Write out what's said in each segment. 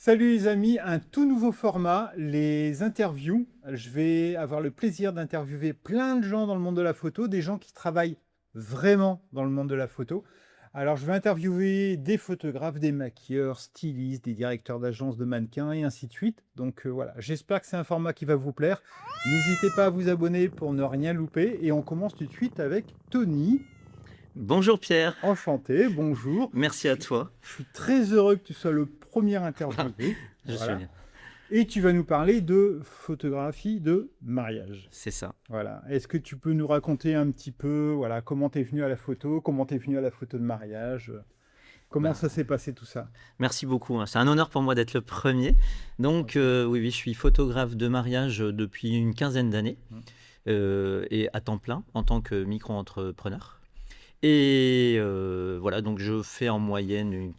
Salut les amis, un tout nouveau format, les interviews. Je vais avoir le plaisir d'interviewer plein de gens dans le monde de la photo, des gens qui travaillent vraiment dans le monde de la photo. Alors je vais interviewer des photographes, des maquilleurs, stylistes, des directeurs d'agences de mannequins et ainsi de suite. Donc voilà, j'espère que c'est un format qui va vous plaire. N'hésitez pas à vous abonner pour ne rien louper. Et on commence tout de suite avec Tony. Bonjour Pierre, Enchanté, bonjour. merci à toi. Je suis très heureux que tu sois le premier interviewé. Je suis Voilà. bien, Et tu vas nous parler de photographie de mariage. c'est ça. Voilà. Est-ce que tu peux nous raconter un petit peu, voilà, comment tu es venu à la photo, comment tu es venu à la photo de mariage, comment Bah, ça s'est passé tout ça? merci beaucoup, hein. C'est un honneur pour moi d'être le premier. Donc oui, je suis photographe de mariage depuis une quinzaine d'années Mm. et à temps plein en tant que micro-entrepreneur. Et voilà, donc je fais en moyenne une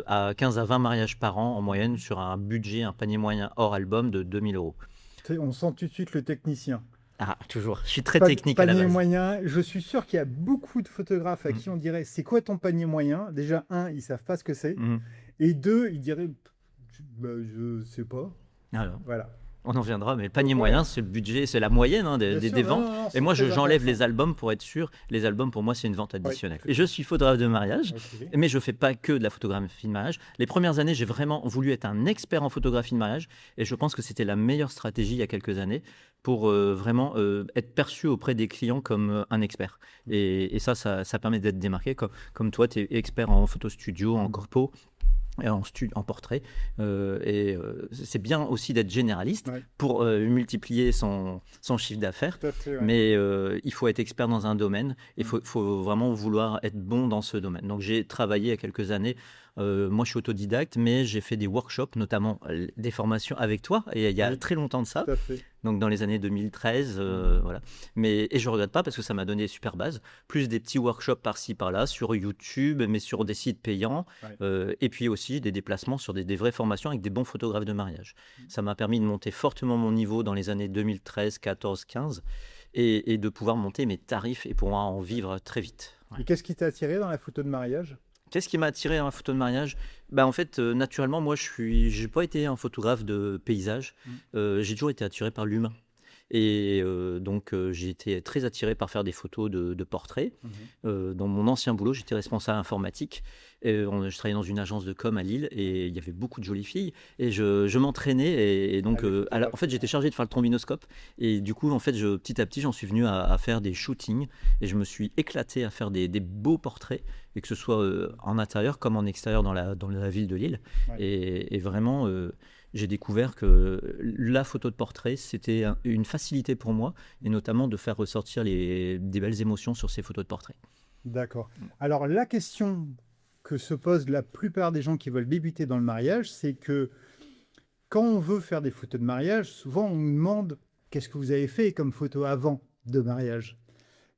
à 15 à 20 mariages par an en moyenne sur un budget, un panier moyen hors album de 2 000 euros. On sent tout de suite le technicien. Ah, toujours, je suis très technique à la Panier base. moyen, je suis sûr qu'il y a beaucoup de photographes à Mm. qui on dirait c'est quoi ton panier moyen? Déjà, un, ils savent pas ce que c'est. Mhm. Et deux, ils diraient bah, je sais pas. Alors, Voilà. on en viendra, mais le Donc panier voilà. moyen, c'est le budget, c'est la moyenne hein, Bien sûr, des non, ventes. non, non, Et c'est moi, très j'enlève intéressant. les albums pour être sûr. Les albums, pour moi, c'est une vente Ouais, additionnelle. tout Et à je suis photographe de mariage, fait. Ok. mais je fais pas que de la photographie de mariage. Les premières années, j'ai vraiment voulu être un expert en photographie de mariage. Et je pense que c'était la meilleure stratégie il y a quelques années pour vraiment être perçu auprès des clients comme un expert. Et ça permet d'être démarqué. Comme toi, tu es expert en photo studio, en corpo. Et en portrait. C'est bien aussi d'être généraliste Ouais, pour multiplier son chiffre d'affaires. tout à fait, ouais. Mais il faut être expert dans un domaine et il Mm. faut vraiment vouloir être bon dans ce domaine. Donc j'ai travaillé il y a quelques années. Moi, je suis autodidacte, mais j'ai fait des workshops, notamment des formations avec toi, et il y a Oui, très longtemps de ça, tout à fait. donc dans les années 2013, voilà. Et je regrette pas parce que ça m'a donné des super bases, plus des petits workshops par-ci par-là sur YouTube, mais sur des sites payants, Ouais. et puis aussi des déplacements sur des vraies formations avec des bons photographes de mariage. Ça m'a permis de monter fortement mon niveau dans les années 2013, 14, 15, et de pouvoir monter mes tarifs et pouvoir en vivre très vite. Ouais. Et qu'est-ce qui t'a attiré dans la photo de mariage? Qu'est-ce qui m'a attiré dans la photo de mariage? Bah, en fait, naturellement, moi, j'ai pas été un photographe de paysage. Mm. J'ai toujours été attiré par l'humain. Et donc, j'ai été très attiré par faire des photos de portraits. Mhm. Dans mon ancien boulot, j'étais responsable informatique. Je travaillais dans une agence de com à Lille et il y avait beaucoup de jolies filles. Et je m'entraînais. Et donc, Avec en fait, j'étais chargé de faire le trombinoscope. Et du coup, en fait, petit à petit, j'en suis venu à faire des shootings. Et je me suis éclaté à faire des beaux portraits, et que ce soit en intérieur comme en extérieur dans la ville de Lille. Ouais. Et vraiment, j'ai découvert que la photo de portrait, c'était une facilité pour moi, et notamment de faire ressortir des belles émotions sur ces photos de portrait. D'accord. Alors, la question que se posent la plupart des gens qui veulent débuter dans le mariage, c'est que quand on veut faire des photos de mariage, souvent on nous demande qu'est-ce que vous avez fait comme photo avant de mariage?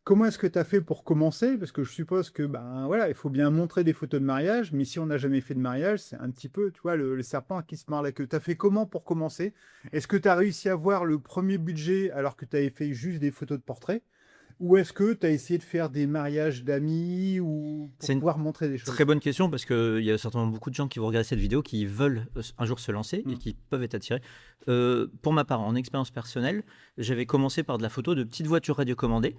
Comment est-ce que tu as fait pour commencer? Parce que je suppose que ben voilà, il faut bien montrer des photos de mariage, mais si on n'a jamais fait de mariage, c'est un petit peu, tu vois, le serpent qui se mord la queue. Tu as fait comment pour commencer? Est-ce que tu as réussi à avoir le premier budget alors que tu avais fait juste des photos de portrait? Ou est-ce que tu as essayé de faire des mariages d'amis ou pour C'est une pouvoir montrer des très choses? bonne question, parce qu'il y a certainement beaucoup de gens qui vont regarder cette vidéo qui veulent un jour se lancer et Mm. qui peuvent être attirés. Pour ma part, en expérience personnelle, j'avais commencé par de la photo de petites voitures radiocommandées,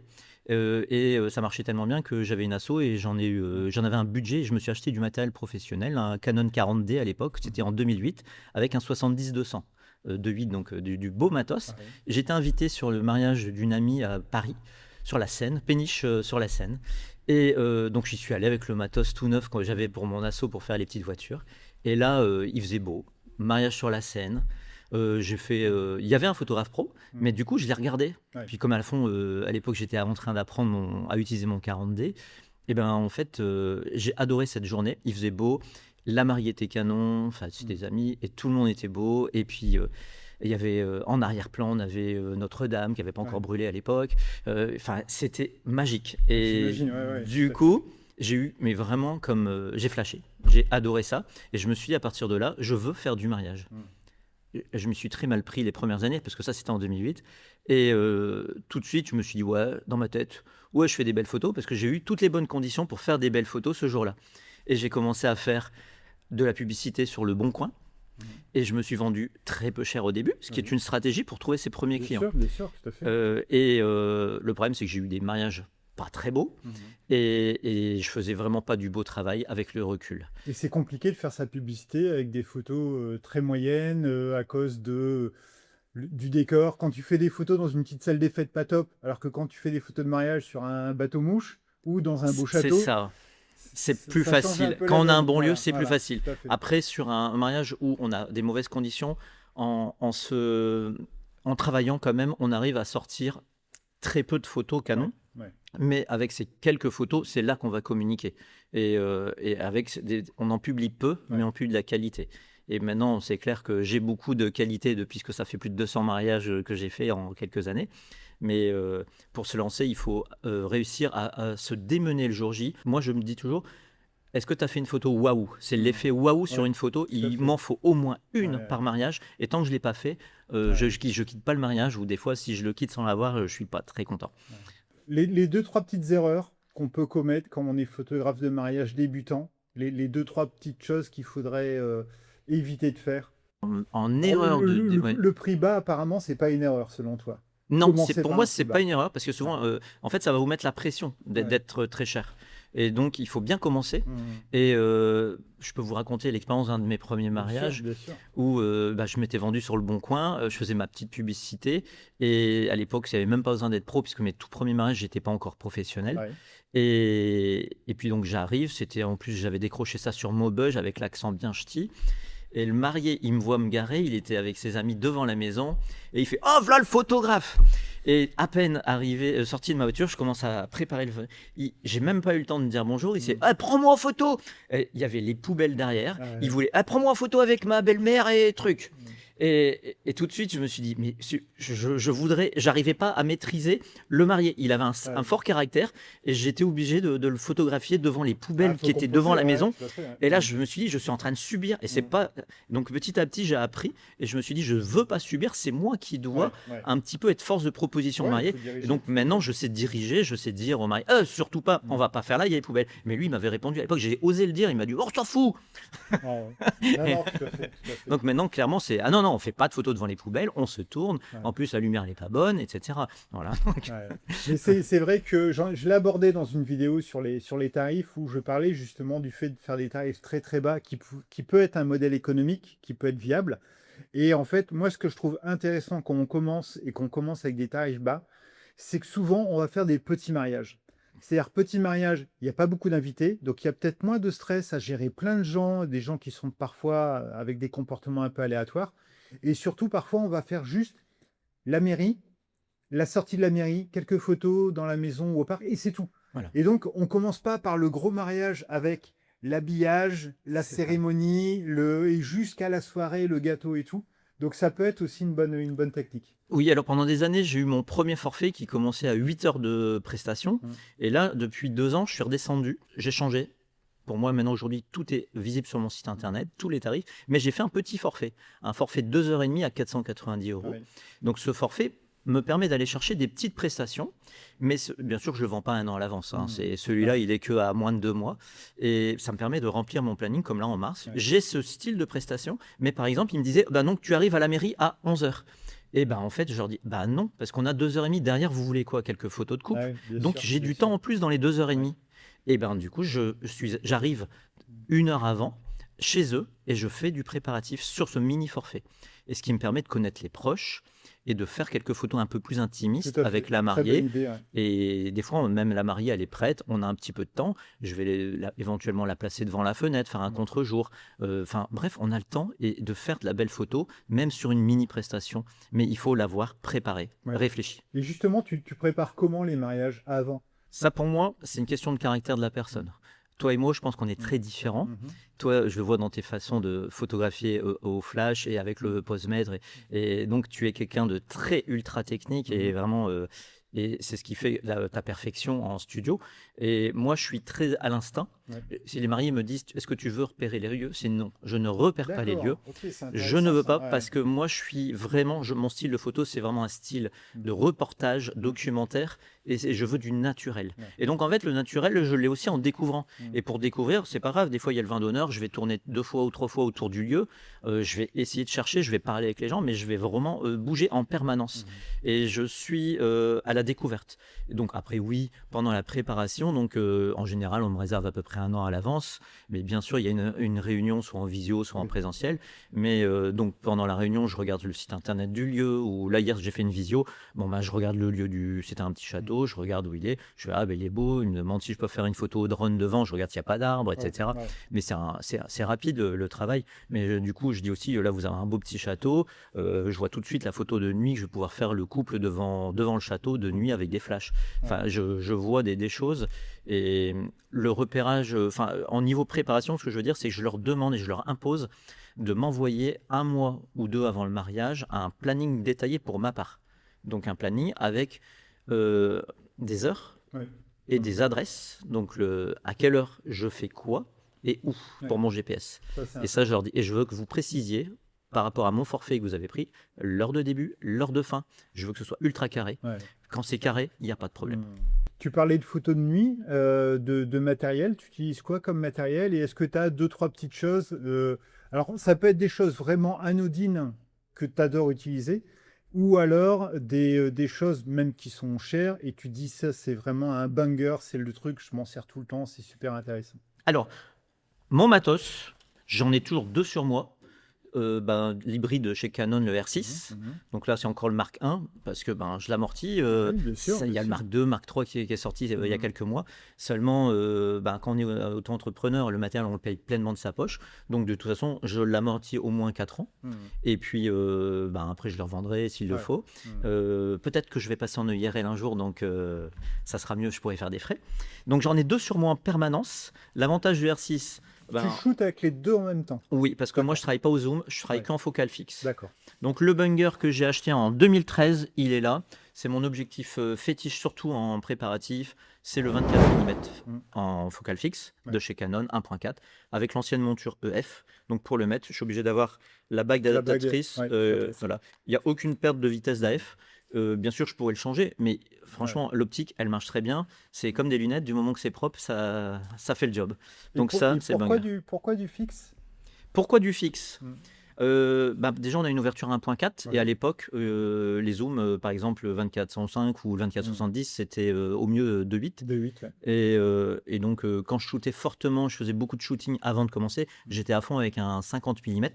et ça marchait tellement bien que j'avais une asso et j'en avais un budget, et je me suis acheté du matériel professionnel, un Canon 40D à l'époque, c'était en 2008, avec un 70-200 de 8, donc du beau matos. Pareil. J'étais invité sur le mariage d'une amie à Paris, sur la Seine, péniche sur la Seine. Et donc j'y suis allé avec le matos tout neuf que j'avais pour mon asso pour faire les petites voitures. Et là, il faisait beau, mariage sur la Seine. Il y avait un photographe pro, Mm. mais du coup je l'ai regardé. Ouais. Puis comme à l'époque j'étais en train d'apprendre à utiliser mon 40D, et ben en fait j'ai adoré cette journée. Il faisait beau, la mariée était canon, enfin c'est des amis, et tout le monde était beau. Et puis il y avait en arrière-plan, on avait Notre-Dame qui n'avait pas encore Ouais. brûlé à l'époque. Enfin, c'était magique. Et J'imagine, ouais, ouais, du tout à fait. coup, j'ai eu, mais vraiment comme j'ai flashé. J'ai adoré ça. Et je me suis dit, à partir de là, je veux faire du mariage. Mm. Je me suis très mal pris les premières années, parce que ça, c'était en 2008. Et tout de suite, je me suis dit, ouais, dans ma tête, ouais, je fais des belles photos, parce que j'ai eu toutes les bonnes conditions pour faire des belles photos ce jour-là. Et j'ai commencé à faire de la publicité sur Le Bon Coin. et je me suis vendu très peu cher au début, ce qui est une stratégie pour trouver ses premiers clients. Bien sûr, tout à fait. Le problème, c'est que j'ai eu des mariages pas très beaux et je faisais vraiment pas du beau travail avec le recul. Et c'est compliqué de faire sa publicité avec des photos très moyennes à cause du décor. Quand tu fais des photos dans une petite salle des fêtes pas top, alors que quand tu fais des photos de mariage sur un bateau-mouche ou dans un beau château... C'est ça. C'est plus ça change un facile. peu Quand la on a un donne. bon lieu, Voilà, c'est plus voilà, facile. tout à fait. Après, sur un mariage où on a des mauvaises conditions, en travaillant quand même, on arrive à sortir très peu de photos canon. Ouais. Mais avec ces quelques photos, c'est là qu'on va communiquer. Et on en publie peu, mais on publie de la qualité. Et maintenant, c'est clair que j'ai beaucoup de qualité puisque ça fait plus de 200 mariages que j'ai fait en quelques années. Mais pour se lancer, il faut réussir à se démener le jour J. Moi, je me dis toujours, est-ce que tu as fait une photo waouh? C'est l'effet waouh sur une photo. Il m'en faut au moins une par mariage. Et tant que je ne l'ai pas fait, je quitte pas le mariage. Ou des fois, si je le quitte sans l'avoir, je ne suis pas très content. Les 2-3 petites erreurs qu'on peut commettre quand on est photographe de mariage débutant, les 2-3 petites choses qu'il faudrait éviter de faire. Erreur le prix bas, apparemment, c'est pas une erreur selon toi. Non, pour moi, c'est pas une erreur parce que souvent, en fait, ça va vous mettre la pression d'être très cher. Et donc, il faut bien commencer. Et je peux vous raconter l'expérience d'un de mes premiers mariages où je m'étais vendu sur le Bon Coin, je faisais ma petite publicité. Et à l'époque, il n'y avait même pas besoin d'être pro puisque mes tout premiers mariages, j'étais pas encore professionnel. Ouais. Et puis donc, j'arrive. En plus, j'avais décroché ça sur Maubeuge avec l'accent bien ch'ti. Et le marié, il me voit me garer, il était avec ses amis devant la maison, et il fait « Oh, voilà le photographe !» Et à peine sorti de ma voiture, je commence à préparer le... J'ai même pas eu le temps de me dire bonjour, il s'est « Prends-moi en photo !» Il y avait les poubelles derrière, il voulait « Prends-moi en photo avec ma belle-mère et truc !» Et tout de suite, je me suis dit, mais j'arrivais pas à maîtriser le marié. Il avait un fort caractère et j'étais obligé de le photographier devant les poubelles qui étaient devant la maison. Et là, je me suis dit, je suis en train de subir. Et c'est pas. Donc petit à petit, j'ai appris et je me suis dit, je veux pas subir. C'est moi qui dois un petit peu être force de proposition au marié. Et donc maintenant, je sais diriger, je sais dire au marié, surtout pas, on va pas faire là, il y a les poubelles. Mais lui, il m'avait répondu à l'époque, j'ai osé le dire. Il m'a dit, oh, je t'en fous. Tout à fait. Donc maintenant, clairement, c'est non, on fait pas de photos devant les poubelles, on se tourne. En plus, la lumière n'est pas bonne, etc. Voilà. Mais c'est vrai que je l'ai abordé dans une vidéo sur les tarifs où je parlais justement du fait de faire des tarifs très très bas qui peut être un modèle économique, qui peut être viable. Et en fait, moi, ce que je trouve intéressant quand on commence avec des tarifs bas, c'est que souvent, on va faire des petits mariages. C'est-à-dire, petit mariage, il n'y a pas beaucoup d'invités, donc il y a peut-être moins de stress à gérer plein de gens, des gens qui sont parfois avec des comportements un peu aléatoires. Et surtout, parfois, on va faire juste la mairie, la sortie de la mairie, quelques photos dans la maison ou au parc, et c'est tout. Voilà. Et donc, on ne commence pas par le gros mariage avec l'habillage, la cérémonie, et jusqu'à la soirée, le gâteau et tout. Donc, ça peut être aussi une bonne technique. Oui, alors pendant des années, j'ai eu mon premier forfait qui commençait à 8 heures de prestation. Et là, depuis 2 ans, je suis redescendu, j'ai changé. Pour moi, maintenant, aujourd'hui, tout est visible sur mon site internet, tous les tarifs. Mais j'ai fait un petit forfait, un forfait de 2h30 à 490 €. Oui. Donc, ce forfait me permet d'aller chercher des petites prestations. Mais bien sûr, je ne le vends pas 1 an à l'avance. Celui-là, il est que à moins de 2 mois. Et ça me permet de remplir mon planning, comme là en mars. Ouais. J'ai ce style de prestation. Mais par exemple, il me disait, non, tu arrives à la mairie à 11h. Et en fait, je leur dis, non, parce qu'on a 2h30 derrière, vous voulez quoi? Quelques photos de couple. Donc, j'ai du temps en plus dans les 2h30. Et du coup, j'arrive 1 heure avant chez eux et je fais du préparatif sur ce mini forfait. Et ce qui me permet de connaître les proches et de faire quelques photos un peu plus intimistes avec la mariée. Idée, Et des fois, même la mariée, elle est prête, on a un petit peu de temps. Je vais éventuellement la placer devant la fenêtre, faire un contre-jour. Bref, on a le temps de faire de la belle photo, même sur une mini prestation. Mais il faut l'avoir préparée, réfléchie. Et justement, tu prépares comment les mariages avant? Ça, pour moi, c'est une question de caractère de la personne. Toi et moi, je pense qu'on est très différents. Toi, je le vois dans tes façons de photographier au flash et avec le pose-mètre. Et donc, tu es quelqu'un de très ultra technique et vraiment... et c'est ce qui fait ta perfection en studio. Et moi, je suis très à l'instinct. Si les mariés me disent, est-ce que tu veux repérer les lieux? C'est non. Je ne repère pas les lieux. D'accord. Ok, c'est Je ne intéressant veux ça. pas parce que moi, je suis vraiment, mon style de photo, c'est vraiment un style de reportage, documentaire, et je veux du naturel. Ouais. Et donc, en fait, le naturel, je l'ai aussi en découvrant. Mm. Et pour découvrir, c'est pas grave. Des fois, il y a le vin d'honneur, je vais tourner 2 fois ou 3 fois autour du lieu. Je vais essayer de chercher, je vais parler avec les gens, mais je vais vraiment bouger en permanence. Et je suis à la découverte. Et donc, après, oui, pendant la préparation, donc en général, on me réserve à peu près 1 an à l'avance. Mais bien sûr, il y a une réunion, soit en visio, soit en présentiel. Mais donc, pendant la réunion, je regarde le site internet du lieu. Ou là, hier, j'ai fait une visio. Bon, bah, je regarde le lieu c'était un petit château. Je regarde où il est. Je fais, ah, ben, il est beau. Il me demande si je peux faire une photo au drone devant. Je regarde s'il n'y a pas d'arbres, etc. Ouais. Mais c'est rapide le travail. Mais du coup, je dis aussi, là, vous avez un beau petit château. Je vois tout de suite la photo de nuit que je vais pouvoir faire le couple devant le château de nuit avec des flashs. Enfin, je vois des choses. Et le repérage, en niveau préparation, ce que je veux dire, c'est que je leur demande et je leur impose de m'envoyer 1 mois ou 2 avant le mariage un planning détaillé pour ma part. Donc un planning avec des heures et des adresses. Donc à quelle heure je fais quoi et où pour mon GPS. Et ça, je leur dis, et je veux que vous précisiez par rapport à mon forfait que vous avez pris, l'heure de début, l'heure de fin. Je veux que ce soit ultra carré. Quand c'est carré, il n'y a pas de problème. Tu parlais de photos de nuit, de matériel. Tu utilises quoi comme matériel? Et est-ce que tu as 2-3 petites choses alors, ça peut être des choses vraiment anodines que tu adores utiliser, ou alors des choses même qui sont chères, et tu dis ça, c'est vraiment un banger, c'est le truc, je m'en sers tout le temps, c'est super intéressant. Alors, mon matos, j'en ai toujours 2 sur moi. L'hybride chez Canon, le R6. Donc là, c'est encore le Mark 1 parce que je l'amortis. Il y a le Mark 2, Mark 3 qui est sorti il y a quelques mois. Seulement, quand on est auto-entrepreneur, le matériel, on le paye pleinement de sa poche. Donc de toute façon, je l'amortis au moins 4 ans. Et puis, après, je le revendrai s'il le faut. Peut-être que je vais passer en IRL un jour, donc ça sera mieux, je pourrais faire des frais. Donc j'en ai 2 sur moi en permanence. L'avantage du R6, tu shootes avec les 2 en même temps? Oui, parce que moi, je ne travaille pas au zoom, je travaille qu'en focale fixe. D'accord. Donc, le Bunger que j'ai acheté en 2013, il est là. C'est mon objectif fétiche, surtout en préparatif. C'est le 24 mm en focale fixe de chez Canon 1.4 avec l'ancienne monture EF. Donc, pour le mettre, je suis obligé d'avoir la bague d'adaptatrice. Voilà. Il n'y a aucune perte de vitesse d'AF. Bien sûr, je pourrais le changer, mais franchement, l'optique, elle marche très bien. C'est comme des lunettes, du moment que c'est propre, ça fait le job. Donc ça, c'est Bunger. Pourquoi du fixe? Pourquoi du fixe? Déjà, on a une ouverture 1.4 et à l'époque, les zooms, par exemple, le 24-105 ou le 24-70, c'était au mieux 2.8. 2.8, Et donc, quand je shootais fortement, je faisais beaucoup de shooting avant de commencer, j'étais à fond avec un 50 mm.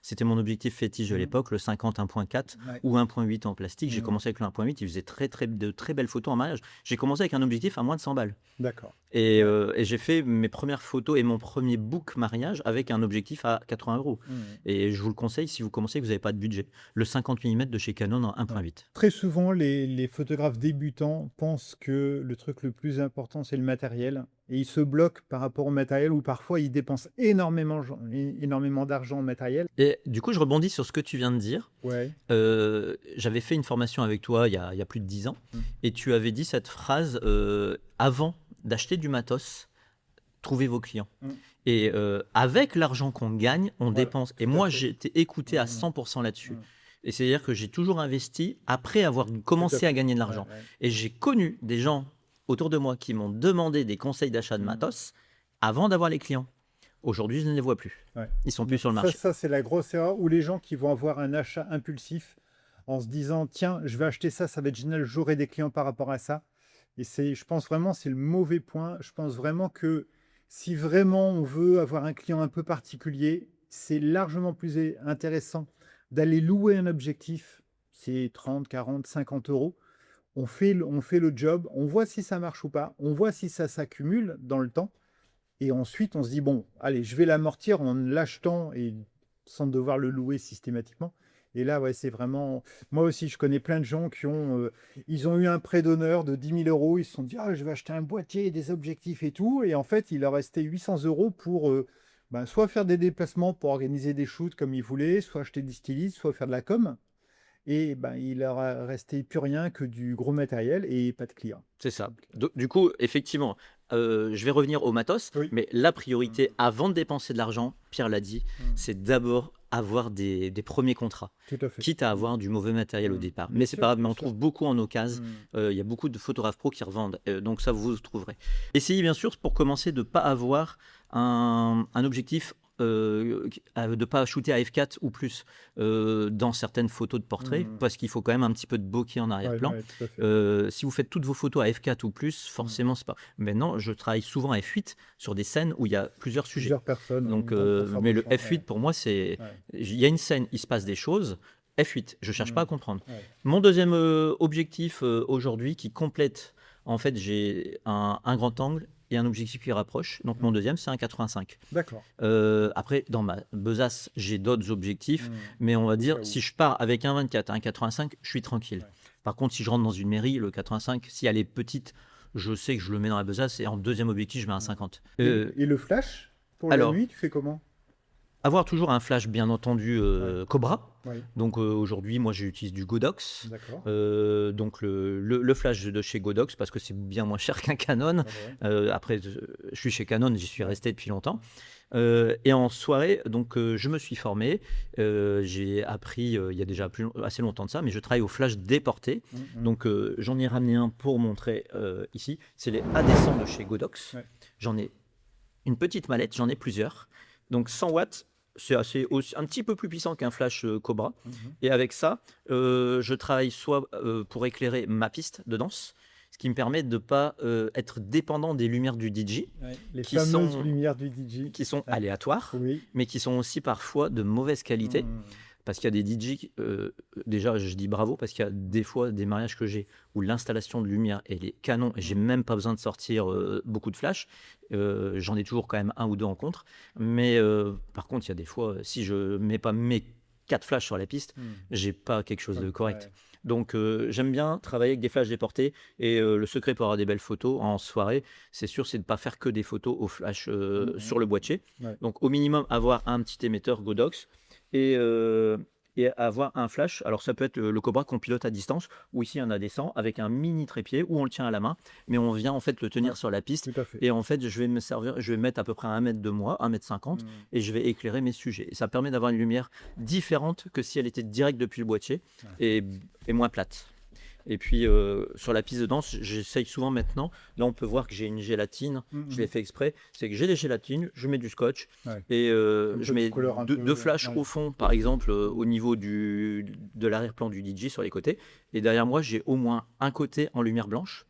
C'était mon objectif fétiche de l'époque, le 50 1.4 ou 1.8 en plastique. J'ai commencé avec le 1.8, il faisait de très belles photos en mariage. J'ai commencé avec un objectif à moins de 100 balles. D'accord. Et j'ai fait mes premières photos et mon premier book mariage avec un objectif à 80 €. Et je vous le conseille si vous commencez et que vous n'avez pas de budget. Le 50 mm de chez Canon en 1.8. Très souvent, les photographes débutants pensent que le truc le plus important, c'est le matériel. Et ils se bloquent par rapport au matériel ou parfois ils dépensent énormément d'argent en matériel. Et du coup, je rebondis sur ce que tu viens de dire. J'avais fait une formation avec toi il y a plus de 10 ans. Et tu avais dit cette phrase avant d'acheter du matos, trouvez vos clients. Et avec l'argent qu'on gagne, on dépense. Et moi, j'ai été écouté à 100% là-dessus. Et c'est-à-dire que j'ai toujours investi après avoir commencé à gagner de l'argent. Et j'ai connu des gens autour de moi qui m'ont demandé des conseils d'achat de matos avant d'avoir les clients. Aujourd'hui, je ne les vois plus. Ils sont plus sur le marché. Ça, c'est la grosse erreur où les gens qui vont avoir un achat impulsif en se disant « Tiens, je vais acheter ça, ça va être génial, j'aurai des clients par rapport à ça. » Et je pense vraiment c'est le mauvais point. Je pense vraiment que si vraiment on veut avoir un client un peu particulier, c'est largement plus intéressant d'aller louer un objectif. C'est 30, 40, 50 €. On fait le job, on voit si ça marche ou pas, on voit si ça s'accumule dans le temps. Et ensuite, on se dit, bon, allez, je vais l'amortir en l'achetant et sans devoir le louer systématiquement. Et là, c'est vraiment... Moi aussi, je connais plein de gens qui ils ont eu un prêt d'honneur de 10 000 €. Ils se sont dit, je vais acheter un boîtier, des objectifs et tout. Et en fait, il leur restait 800 € pour soit faire des déplacements pour organiser des shoots comme ils voulaient, soit acheter des stylistes, soit faire de la com. Et il leur restait plus rien que du gros matériel et pas de clients. C'est ça. Du coup, effectivement, je vais revenir au matos, Oui. mais la priorité avant de dépenser de l'argent, Pierre l'a dit, c'est d'abord avoir des premiers contrats, Tout à fait. quitte à avoir du mauvais matériel au départ. Bien Mais c'est sûr, pas grave, mais bien on sûr. trouve beaucoup en occasion. Il y a beaucoup de photographes pros qui revendent, donc ça vous trouverez. Essayez bien sûr pour commencer de ne pas avoir un objectif, de ne pas shooter à f4 ou plus dans certaines photos de portrait, parce qu'il faut quand même un petit peu de bokeh en Ouais, arrière-plan. ouais, tout à fait. Si vous faites toutes vos photos à f4 ou plus, forcément c'est pas. Maintenant, je travaille souvent à f8 sur des scènes où il y a plusieurs sujets. Plusieurs personnes. Donc, en même temps pour faire mais des le choix. F8 Ouais. pour moi, c'est Ouais. il y a une scène, il se passe des choses. F8, je cherche pas à comprendre. Ouais. Mon deuxième objectif aujourd'hui qui complète, en fait, j'ai un grand angle et un objectif qui rapproche. Donc mon deuxième, c'est un 85. D'accord. Après, dans ma besace, j'ai d'autres objectifs, Mmh. mais on va Au dire, cas où. si je pars avec un 24 et un 85, je suis tranquille. Ouais. Par contre, si je rentre dans une mairie, le 85, si elle est petite, je sais que je le mets dans la besace et en deuxième objectif, je mets un 50. Et le flash, pour alors, la nuit, tu fais comment? Avoir toujours un flash, bien entendu, Cobra. Oui, Donc aujourd'hui, moi, j'utilise du Godox. d'accord. Donc le flash de chez Godox, parce que c'est bien moins cher qu'un Canon. Ah ouais. Après, je suis chez Canon, j'y suis resté depuis longtemps. Et en soirée, donc je me suis formé. J'ai appris, il y a déjà assez longtemps de ça, mais je travaille au flash déporté. Donc j'en ai ramené un pour montrer ici. C'est les A100 de chez Godox. Ouais. J'en ai une petite mallette, j'en ai plusieurs. Donc 100 watts, c'est un petit peu plus puissant qu'un flash Cobra. Et avec ça, je travaille soit pour éclairer ma piste de danse, ce qui me permet de ne pas être dépendant des lumières du DJ, Ouais, les qui fameuses sont- lumières du DJ. qui sont Ouais. aléatoires, Oui. mais qui sont aussi parfois de mauvaise qualité. Parce qu'il y a des DJ, déjà je dis bravo, parce qu'il y a des fois des mariages que j'ai où l'installation de lumière elle est canon et j'ai même pas besoin de sortir beaucoup de flash. J'en ai toujours quand même un ou deux en contre. Mais par contre, il y a des fois, si je mets pas mes 4 flashs sur la piste, j'ai pas quelque chose de correct. Ouais. Donc j'aime bien travailler avec des flashs déportés et le secret pour avoir des belles photos en soirée, c'est sûr, c'est de ne pas faire que des photos au flash sur le boîtier. Ouais. Donc au minimum avoir un petit émetteur Godox et avoir un flash. Alors ça peut être le Cobra qu'on pilote à distance ou ici un A100 avec un mini trépied où on le tient à la main, mais on vient en fait le tenir Ouais, sur la piste. Tout à fait. Et en fait, je vais mettre à peu près à 1 mètre de moi, 1,50 m, et je vais éclairer mes sujets. Et ça permet d'avoir une lumière différente que si elle était directe depuis le boîtier et moins plate. Et puis sur la piste de danse, j'essaye souvent maintenant. Là, on peut voir que j'ai une gélatine. Je l'ai fait exprès. C'est que j'ai des gélatines, je mets du scotch Ouais. et je peu de mets couleur un deux peu, flashs ouais. au fond, par exemple, au niveau de l'arrière-plan du DJ sur les côtés. Et derrière moi, j'ai au moins un côté en lumière blanche,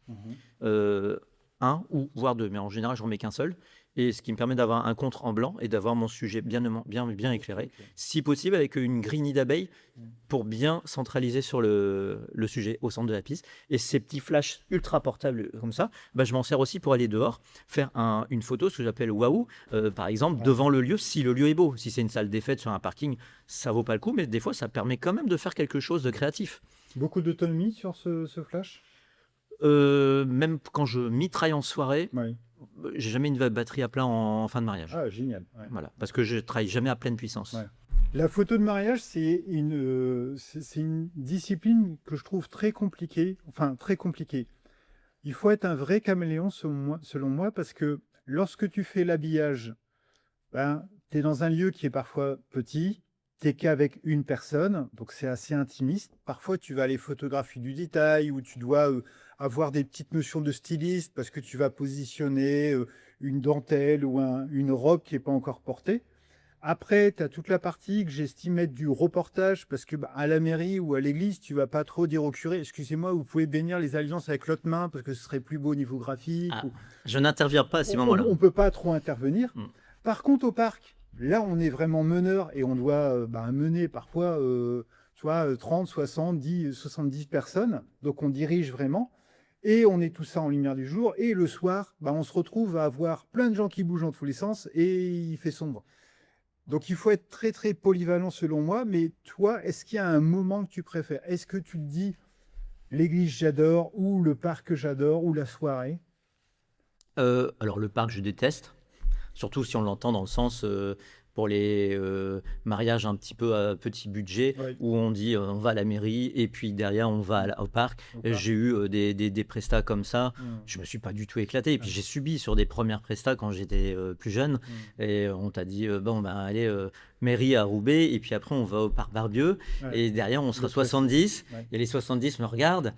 un ou voire deux. Mais en général, je n'en mets qu'un seul. Et ce qui me permet d'avoir un contre en blanc et d'avoir mon sujet bien éclairé. Ok. Si possible, avec une grille nid d'abeille pour bien centraliser sur le sujet au centre de la piste. Et ces petits flashs ultra portables comme ça, bah, je m'en sers aussi pour aller dehors, faire une photo, ce que j'appelle waouh, par exemple, devant le lieu, si le lieu est beau. Si c'est une salle des fêtes sur un parking, ça vaut pas le coup, mais des fois, ça permet quand même de faire quelque chose de créatif. Beaucoup d'autonomie sur ce flash? Même quand je mitraille en soirée, Oui. j'ai jamais une batterie à plein en fin de mariage. Ah, génial. Ouais. Voilà, parce que je travaille jamais à pleine puissance. Ouais. La photo de mariage, c'est une discipline que je trouve très compliquée. Enfin, très compliquée. Il faut être un vrai caméléon, selon moi, parce que lorsque tu fais l'habillage, ben, tu es dans un lieu qui est parfois petit, tu n'es qu'avec une personne, donc c'est assez intimiste. Parfois, tu vas aller photographier du détail ou tu dois avoir des petites notions de styliste parce que tu vas positionner une dentelle ou une robe qui n'est pas encore portée. Après, tu as toute la partie que j'estime être du reportage parce que à la mairie ou à l'église, tu vas pas trop dire au curé, excusez-moi, vous pouvez bénir les alliances avec l'autre main parce que ce serait plus beau au niveau graphique. Ah, je n'interviens pas à ces moments-là. On peut pas trop intervenir. Mm. Par contre, au parc, là, on est vraiment meneur et on doit mener parfois 30, 70, 70 personnes. Donc, on dirige vraiment. Et on est tout ça en lumière du jour. Et le soir, on se retrouve à avoir plein de gens qui bougent dans tous les sens et il fait sombre. Donc, il faut être très, très polyvalent selon moi. Mais toi, est-ce qu'il y a un moment que tu préfères? Est-ce que tu te dis l'église, j'adore, ou le parc, j'adore, ou la soirée? Alors, le parc, je déteste. Surtout si on l'entend dans le sens pour les mariages un petit peu à petit budget, Ouais. où on dit on va à la mairie et puis derrière on va au parc. Au parc. J'ai eu des prestats comme ça. Mm. Je me suis pas du tout éclaté. Et puis Ouais. j'ai subi sur des premières prestats quand j'étais plus jeune. Mm. Et on t'a dit bon ben allez mairie à Roubaix et puis après on va au parc Barbieux Ouais. et derrière on sera Le 70 Ouais. et les 70 me regardent.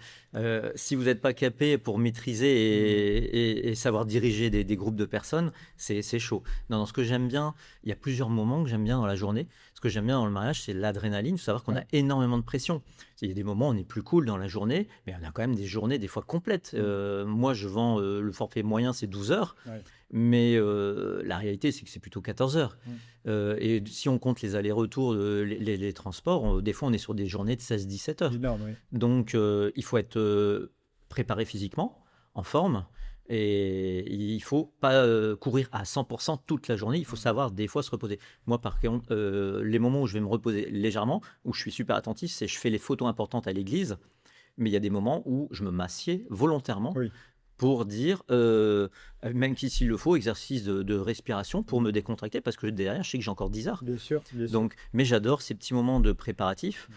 Si vous n'êtes pas capé pour maîtriser et savoir diriger des groupes de personnes, c'est chaud. Non, non, ce que j'aime bien, il y a plusieurs moments que j'aime bien dans la journée. Ce que j'aime bien dans le mariage, c'est l'adrénaline. Il faut savoir qu'on a énormément de pression. Il y a des moments où on est plus cool dans la journée, mais on a quand même des journées des fois complètes. Moi, je vends le forfait moyen, c'est 12 heures. Ouais. Mais la réalité, c'est que c'est plutôt 14 heures. Et si on compte les allers-retours, les transports, des fois, on est sur des journées de 16-17 heures. Énorme, oui. Donc, il faut être préparé physiquement, en forme. Et il ne faut pas courir à 100% toute la journée. Il faut savoir des fois se reposer. Moi, par contre, les moments où je vais me reposer légèrement, où je suis super attentif, c'est je fais les photos importantes à l'église. Mais il y a des moments où je me m'assieds volontairement Oui. pour dire, même s'il le faut, exercice de respiration pour me décontracter, parce que derrière, je sais que j'ai encore 10 heures. Bien sûr, bien sûr. Donc, mais j'adore ces petits moments de préparatif,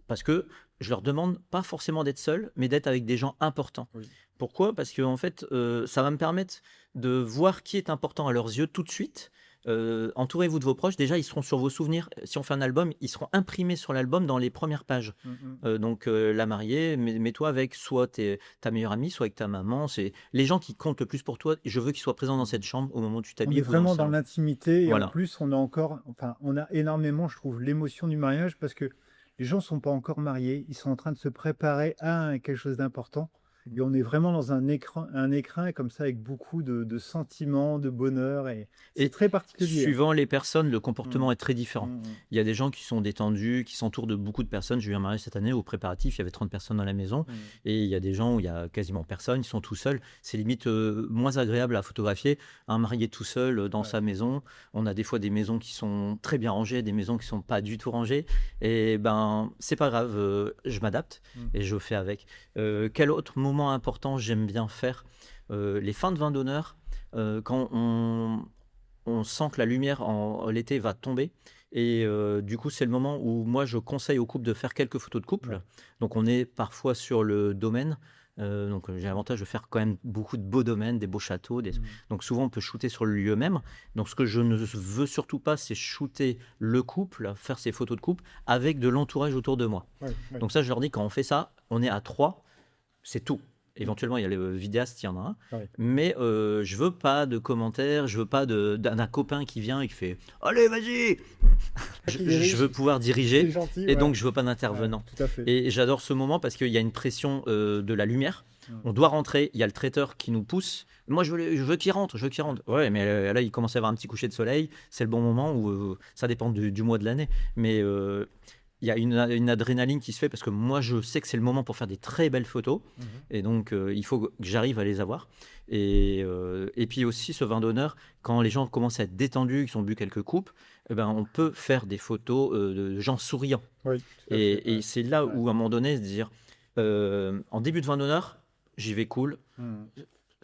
parce que je leur demande pas forcément d'être seul, mais d'être avec des gens importants. Oui. Pourquoi? Parce que en fait, ça va me permettre de voir qui est important à leurs yeux tout de suite. Entourez-vous de vos proches. Déjà, ils seront sur vos souvenirs. Si on fait un album, ils seront imprimés sur l'album dans les premières pages. Donc, la mariée, mets-toi avec soit ta meilleure amie, soit avec ta maman. C'est les gens qui comptent le plus pour toi. Je veux qu'ils soient présents dans cette chambre au moment où tu On t'habilles. est ou vraiment le dans salon. l'intimité et Voilà. en plus on a encore, enfin on a énormément, je trouve, l'émotion du mariage parce que les gens sont pas encore mariés, ils sont en train de se préparer à quelque chose d'important et on est vraiment dans un écrin comme ça avec beaucoup de sentiments, de bonheur et c'est Et très particulier. Suivant les personnes, le comportement est très différent. Mm. Il y a des gens qui sont détendus, qui s'entourent de beaucoup de personnes. J'ai eu un mariage cette année au préparatif, il y avait 30 personnes dans la maison. Et il y a des gens où il y a quasiment personne, ils sont tout seuls. C'est limite moins agréable à photographier. Un marié tout seul dans sa maison. On a des fois des maisons qui sont très bien rangées, des maisons qui sont pas du tout rangées. Et ben, c'est pas grave, je m'adapte et je fais avec. Quel autre moment important j'aime bien faire? Les fins de vin d'honneur, quand on sent que la lumière en l'été va tomber. Et du coup, c'est le moment où moi, je conseille au couple de faire quelques photos de couple. Ouais. Donc, on est parfois sur le domaine. Donc, j'ai l'avantage de faire quand même beaucoup de beaux domaines, des beaux châteaux. Donc, souvent, on peut shooter sur le lieu même. Donc, ce que je ne veux surtout pas, c'est shooter le couple, faire ces photos de couple avec de l'entourage autour de moi. Ouais, ouais. Donc, ça, je leur dis, quand on fait ça, on est à 3, c'est tout. Éventuellement, il y a le vidéaste, il y en a un. Ouais. Mais je veux pas de commentaires, je veux pas d'un copain qui vient et qui fait « Allez, vas-y !» Je veux pouvoir diriger C'est gentil, et ouais. donc je veux pas d'intervenant. Ouais, tout à fait. Et j'adore ce moment parce qu'il y a une pression de la lumière. On doit rentrer, il y a le traiteur qui nous pousse. Moi, je veux qu'il rentre, je veux qu'il rentre. Ouais, mais là, il commence à y avoir un petit coucher de soleil. C'est le bon moment où ça dépend du mois de l'année. Mais il y a une adrénaline qui se fait parce que moi, je sais que c'est le moment pour faire des très belles photos. Et donc, il faut que j'arrive à les avoir. Et puis aussi, ce vin d'honneur, quand les gens commencent à être détendus, qu'ils ont bu quelques coupes, eh ben, on peut faire des photos de gens souriants. Oui, tout à fait, Et ouais. c'est là où, à un moment donné, se dire, en début de vin d'honneur, j'y vais cool.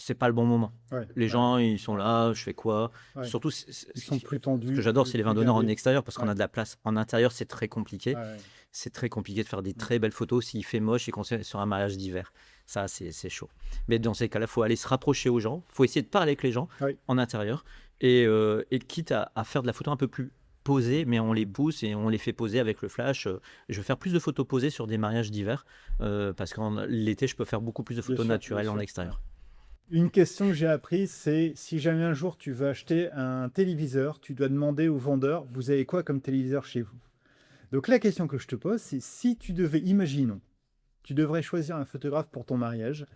C'est pas le bon moment. Ouais, Les ouais. gens, ils sont là, je fais quoi? Ouais. Surtout, Ils sont plus tendus. ce que j'adore, plus- c'est les vins plus d'honneur en gardés. extérieur parce qu'on Ouais. a de la place. En intérieur, c'est très compliqué. Ouais, ouais. C'est très compliqué de faire des très belles photos s'il fait moche et qu'on est sur un mariage d'hiver. Ça, c'est chaud. Mais dans ces cas-là, il faut aller se rapprocher aux gens. Il faut essayer de parler avec les gens Oui. en intérieur. Et quitte à faire de la photo un peu plus posée, mais on les pousse et on les fait poser avec le flash. Je vais faire plus de photos posées sur des mariages d'hiver parce qu'en l'été, je peux faire beaucoup plus de photos sûr, naturelles bien en sûr. extérieur. Une question que j'ai apprise, c'est si jamais un jour tu veux acheter un téléviseur, tu dois demander au vendeur, vous avez quoi comme téléviseur chez vous? Donc la question que je te pose, c'est si tu devais, imaginons, tu devrais choisir un photographe pour ton mariage,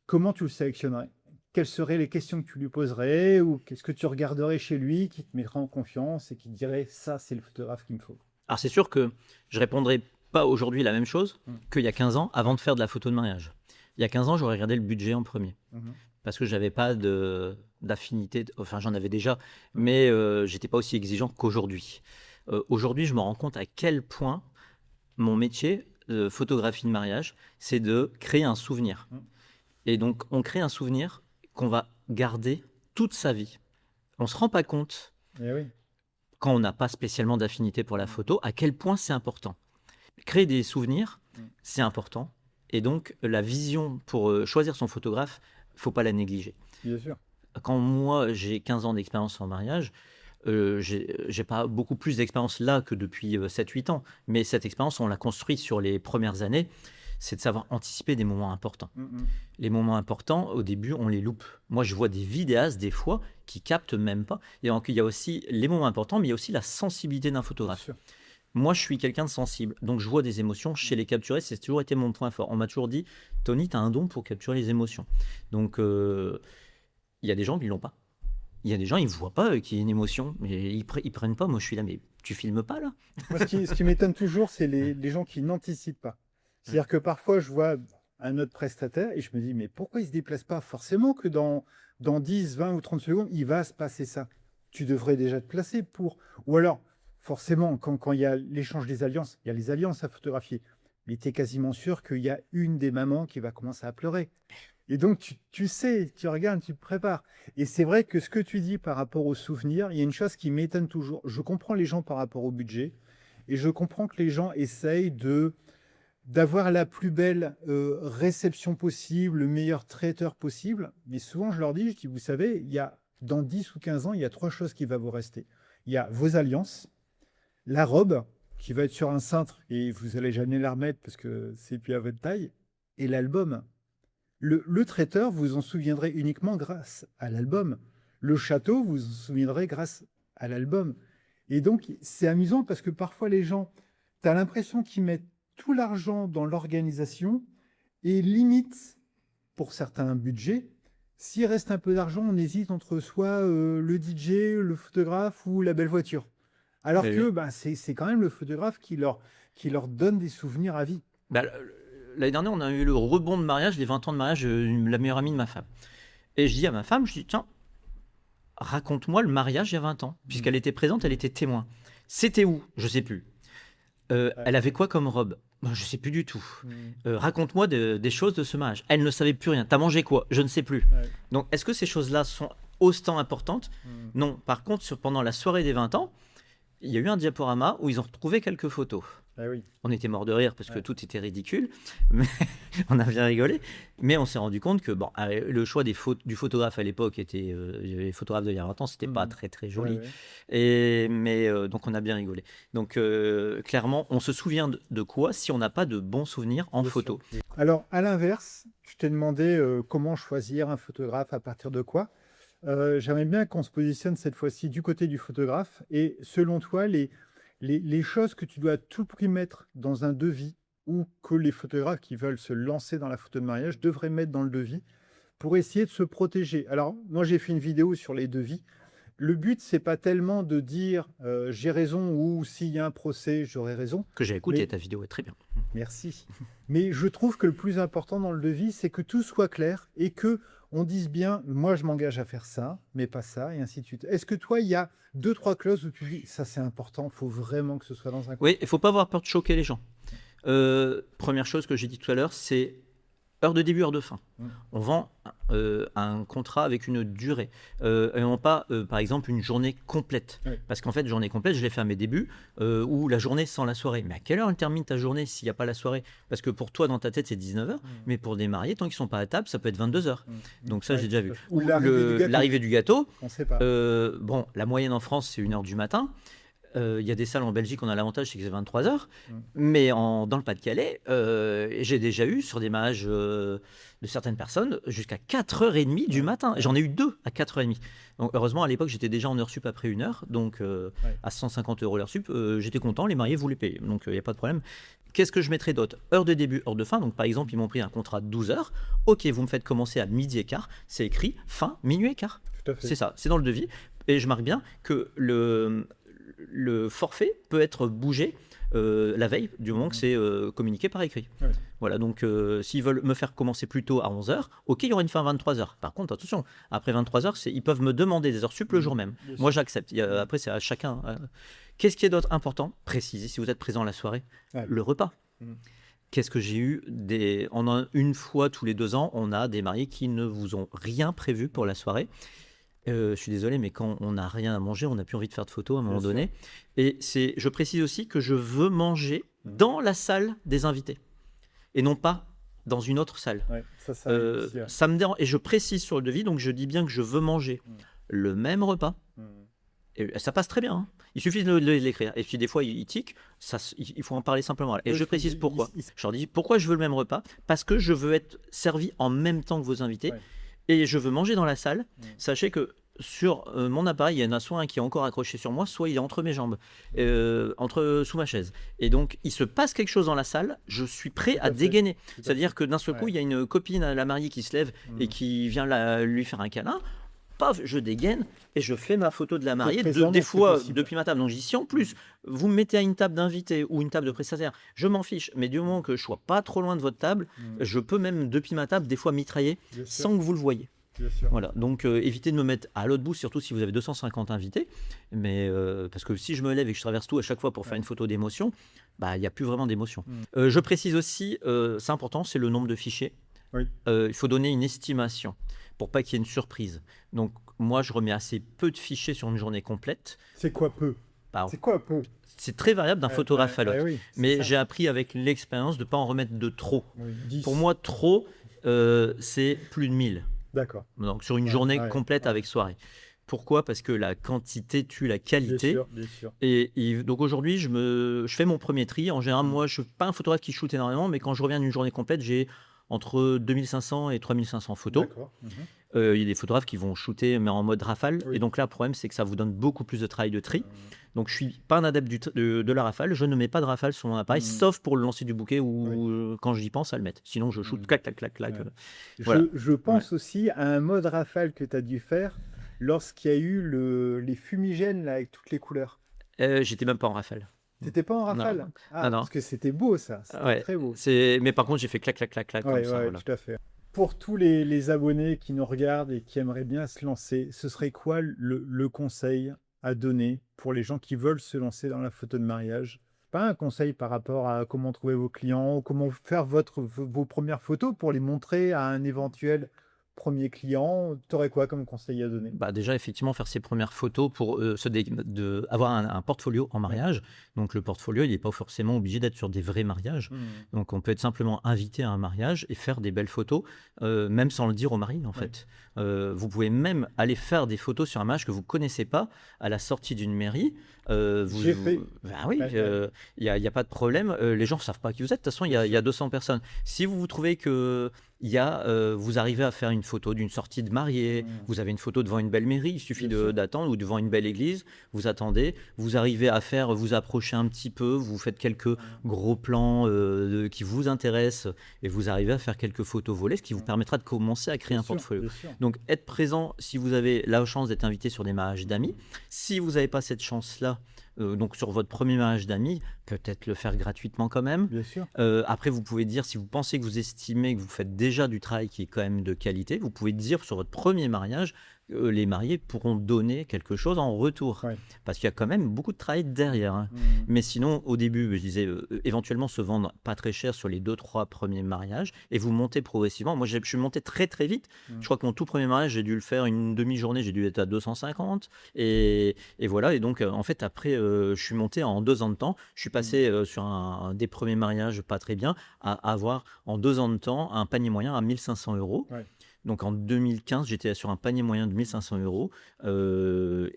comment tu le sélectionnerais? Quelles seraient les questions que tu lui poserais ou qu'est-ce que tu regarderais chez lui qui te mettrait en confiance et qui te dirait ça, c'est le photographe qu'il me faut? Alors, c'est sûr que je répondrai pas aujourd'hui la même chose qu'il y a 15 ans avant de faire de la photo de mariage. Il y a 15 ans, j'aurais regardé le budget en premier. Parce que j'avais pas d'affinité, enfin j'en avais déjà, mais j'étais pas aussi exigeant qu'aujourd'hui. Aujourd'hui, je me rends compte à quel point mon métier, photographie de mariage, c'est de créer un souvenir. Et donc, on crée un souvenir qu'on va garder toute sa vie. on ne se rend pas compte, Eh oui. quand on n'a pas spécialement d'affinité pour la photo, à quel point c'est important. Créer des souvenirs, c'est important. Et donc, la vision pour choisir son photographe, il ne faut pas la négliger. Bien sûr. Quand moi, j'ai 15 ans d'expérience en mariage, j'ai pas beaucoup plus d'expérience là que depuis 7-8 ans. Mais cette expérience, on l'a construite sur les premières années. C'est de savoir anticiper des moments importants. Les moments importants, au début, on les loupe. Moi, je vois des vidéastes, des fois, qui captent même pas. Et donc, il y a aussi les moments importants, mais il y a aussi la sensibilité d'un Bien photographe. sûr. Moi, je suis quelqu'un de sensible, donc je vois des émotions. Je sais les capturer, c'est toujours été mon point fort. On m'a toujours dit, Tony, tu as un don pour capturer les émotions. Donc, il y a des gens qui l'ont pas. Il y a des gens, ils ne voient pas qu'il y a une émotion, mais ils prennent pas. Moi, je suis là, mais tu filmes pas là? Moi, ce qui m'étonne toujours, c'est les gens qui n'anticipent pas. C'est-à-dire que parfois, je vois un autre prestataire et je me dis, mais pourquoi il ne se déplace pas? Forcément que dans 10, 20 ou 30 secondes, il va se passer ça. Tu devrais déjà te placer pour. Ou alors, forcément, quand il y a l'échange des alliances, il y a les alliances à photographier. Mais tu es quasiment sûr qu'il y a une des mamans qui va commencer à pleurer. Et donc, tu sais, tu regardes, tu te prépares. Et c'est vrai que ce que tu dis par rapport aux souvenirs, il y a une chose qui m'étonne toujours. Je comprends les gens par rapport au budget et je comprends que les gens essayent d'avoir la plus belle réception possible, le meilleur traiteur possible. Mais souvent, je dis, vous savez, dans 10 ou 15 ans, il y a 3 choses qui vont vous rester. Il y a vos alliances, la robe qui va être sur un cintre et vous n'allez jamais la remettre parce que c'est plus à votre taille, et l'album. Le traiteur, vous en souviendrez uniquement grâce à l'album. Le château, vous en souviendrez grâce à l'album. Et donc, c'est amusant parce que parfois les gens, tu as l'impression qu'ils mettent tout l'argent dans l'organisation et limite, pour certains budgets, s'il reste un peu d'argent, on hésite entre soit le DJ, le photographe ou la belle voiture. Alors Et que c'est quand même le photographe qui leur donne des souvenirs à vie. bah, l'année dernière, on a eu le rebond de mariage, les 20 ans de mariage, la meilleure amie de ma femme. Et je dis à ma femme, tiens, raconte-moi le mariage il y a 20 ans, puisqu'elle était présente, elle était témoin. C'était où? Je sais plus. Elle avait quoi comme robe? Je sais plus du tout. Raconte-moi des choses de ce mariage. Elle ne savait plus rien. T'as mangé quoi? Je ne sais plus. Ouais. Donc, est-ce que ces choses-là sont autant importantes? Non. Par contre, pendant la soirée des 20 ans, il y a eu un diaporama où ils ont retrouvé quelques photos. Ah oui. On était mort de rire parce que Ouais. tout était ridicule, mais on a bien rigolé. Mais on s'est rendu compte que le choix du photographe à l'époque était, les photographes d'il y a 20 ans, c'était pas très très joli. Ouais, ouais. Donc on a bien rigolé. Donc clairement, on se souvient de quoi si on n'a pas de bons souvenirs en Bien photo. sûr. Alors, à l'inverse, je t'ai demandé comment choisir un photographe, à partir de quoi. J'aimerais bien qu'on se positionne cette fois-ci du côté du photographe. Et selon toi, les choses que tu dois à tout prix mettre dans un devis ou que les photographes qui veulent se lancer dans la photo de mariage devraient mettre dans le devis pour essayer de se protéger. Alors, moi, j'ai fait une vidéo sur les devis. Le but, c'est pas tellement de dire j'ai raison ou s'il y a un procès, j'aurai raison. Que j'ai écouté Mais- ta vidéo est très bien. Merci. Mais je trouve que le plus important dans le devis, c'est que tout soit clair et que on dise bien, moi je m'engage à faire ça, mais pas ça, et ainsi de suite. Est-ce que toi, il y a 2-3 clauses où tu dis, ça c'est important, il faut vraiment que ce soit dans un... Oui, il faut pas avoir peur de choquer les gens. Première chose que j'ai dit tout à l'heure, c'est heure de début, heure de fin. On vend un contrat avec une durée et non pas, par exemple, une journée complète. Oui. Parce qu'en fait, journée complète, je l'ai fait à mes débuts ou la journée sans la soirée. Mais à quelle heure elle termine ta journée s'il n'y a pas la soirée? Parce que pour toi, dans ta tête, c'est 19h, mais pour des mariés, tant qu'ils ne sont pas à table, ça peut être 22h. Donc ça, Ouais, j'ai déjà tout vu. à fait. Ou l'arrivée du gâteau. L'arrivée du gâteau, On ne sait pas. bon, la moyenne en France, c'est 1h du matin. Il y a des salles en Belgique, on a l'avantage, c'est que c'est 23h. Mais dans le Pas-de-Calais, j'ai déjà eu sur des mariages de certaines personnes jusqu'à 4h30 du matin. J'en ai eu 2 à 4h30. Donc, heureusement, à l'époque, j'étais déjà en heure sup après 1 heure. Donc, à 150 € l'heure sup, j'étais content, les mariés voulaient payer. Donc, il n'y a pas de problème. Qu'est-ce que je mettrais d'autre? Heure de début, heure de fin. Donc, par exemple, ils m'ont pris un contrat de 12 heures. Ok, vous me faites commencer à midi et quart. C'est écrit fin, minuit et quart. Tout à fait. C'est ça, c'est dans le devis. Et je marque bien que le forfait peut être bougé la veille, du moment que c'est communiqué par écrit. Ouais. Voilà, donc s'ils veulent me faire commencer plus tôt à 11h, ok, il y aura une fin à 23h. Par contre, attention, après 23h, ils peuvent me demander des heures sup le jour même. Bien Moi, sûr. j'accepte. Après, c'est à chacun. Qu'est-ce qui est d'autre important? Précisez si vous êtes présent à la soirée. Ouais. Le repas. Qu'est-ce que j'ai eu une fois tous les 2 ans, on a des mariés qui ne vous ont rien prévu pour la soirée. Je suis désolé, mais quand on n'a rien à manger, on n'a plus envie de faire de photos à un moment Bien sûr. donné. Et je précise aussi que je veux manger dans la salle des invités et non pas dans une autre salle. Ouais, ça arrive aussi, ouais. Ça me dérange. Et je précise sur le devis, donc je dis bien que je veux manger le même repas. Et ça passe très bien, hein. Il suffit de l'écrire. Et puis des fois, il tique. Il faut en parler simplement. Et je précise pourquoi. Je leur dis pourquoi je veux le même repas. Parce que je veux être servi en même temps que vos invités. Ouais. Et je veux manger dans la salle. Sachez que sur mon appareil, il y en a soit un qui est encore accroché sur moi, soit il est entre mes jambes, sous ma chaise. Et donc, il se passe quelque chose dans la salle, je suis prêt à dégainer. C'est-à-dire que d'un seul coup, il y a une copine à la mariée qui se lève et qui vient lui faire un câlin. Paf, je dégaine et je fais ma photo de la mariée, des fois depuis ma table. Donc, j'y si en plus, vous me mettez à une table d'invité ou une table de prestataire, je m'en fiche. Mais du moment que je sois pas trop loin de votre table, je peux même, depuis ma table, des fois mitrailler sans que vous le voyiez. Voilà, donc évitez de me mettre à l'autre bout, surtout si vous avez 250 invités. Mais parce que si je me lève et que je traverse tout à chaque fois pour faire une photo d'émotion, il n'y a plus vraiment d'émotion. Je précise aussi, c'est important, c'est le nombre de fichiers. Oui. Il faut donner une estimation pour pas qu'il y ait une surprise. Donc moi, je remets assez peu de fichiers sur une journée complète. C'est quoi peu? C'est quoi peu? C'est très variable d'un photographe à l'autre. Oui, mais j'ai appris avec l'expérience de ne pas en remettre de trop. Oui, 10. Pour moi, trop, c'est plus de 1000. D'accord. Donc sur une journée complète avec soirée. Pourquoi? Parce que la quantité tue la qualité. Bien sûr. Et donc aujourd'hui, je fais mon premier tri. En général, moi, je ne suis pas un photographe qui shoot énormément, mais quand je reviens d'une journée complète, j'ai entre 2500 et 3500 photos. D'accord. Il y a des photographes qui vont shooter, mais en mode rafale. Oui. Et donc là, le problème, c'est que ça vous donne beaucoup plus de travail de tri. Donc je ne suis pas un adepte de la rafale. Je ne mets pas de rafale sur mon appareil, sauf pour le lancer du bouquet ou quand j'y pense à le mettre. Sinon, je shoot clac, clac, clac, clac. Voilà. Je pense aussi à un mode rafale que tu as dû faire lorsqu'il y a eu les fumigènes là, avec toutes les couleurs. J'étais même pas en rafale. T'étais pas en rafale? Non. Ah, non. Parce que c'était beau ça, c'était très beau. Mais par contre, j'ai fait clac, clac, clac, clac comme ça. Voilà. Tout à fait. Pour tous les abonnés qui nous regardent et qui aimeraient bien se lancer, ce serait quoi le conseil à donner pour les gens qui veulent se lancer dans la photo de mariage? Pas un conseil par rapport à comment trouver vos clients, comment faire vos premières photos pour les montrer à un éventuel premier client. Tu aurais quoi comme conseil à donner? Déjà, effectivement, faire ses premières photos pour avoir un portfolio en mariage. Donc, le portfolio, il n'est pas forcément obligé d'être sur des vrais mariages. Donc, on peut être simplement invité à un mariage et faire des belles photos, même sans le dire au mari, en fait. Vous pouvez même aller faire des photos sur un mariage que vous ne connaissez pas à la sortie d'une mairie. J'ai fait. Oui, il n'y a pas de problème. Les gens ne savent pas qui vous êtes. De toute façon, il y a 200 personnes. Si vous trouvez que vous arrivez à faire une photo d'une sortie de mariée, vous avez une photo devant une belle mairie, il suffit d'attendre, ou devant une belle église, vous attendez, vous arrivez à vous approcher un petit peu, vous faites quelques gros plans qui vous intéressent et vous arrivez à faire quelques photos volées, ce qui vous permettra de commencer à créer un portfolio. Donc être présent si vous avez la chance d'être invité sur des mariages d'amis. Si vous n'avez pas cette chance-là, donc sur votre premier mariage d'amis, peut-être le faire gratuitement quand même. Bien sûr. Après, vous pouvez dire, si vous pensez que vous estimez que vous faites déjà du travail qui est quand même de qualité, vous pouvez dire sur votre premier mariage, les mariés pourront donner quelque chose en retour. Parce qu'il y a quand même beaucoup de travail derrière. Hein. Mais sinon, au début, je disais, éventuellement se vendre pas très cher sur les 2-3 premiers mariages et vous montez progressivement. Moi, je suis monté très très vite. Je crois que mon tout premier mariage, j'ai dû le faire une demi-journée, j'ai dû être à 250. Et voilà. Et donc, en fait, après, je suis monté en 2 ans de temps. Je suis passé sur un des premiers mariages pas très bien à avoir en 2 ans de temps un panier moyen à 1500 €. Donc en 2015, j'étais sur un panier moyen de 1500 €. De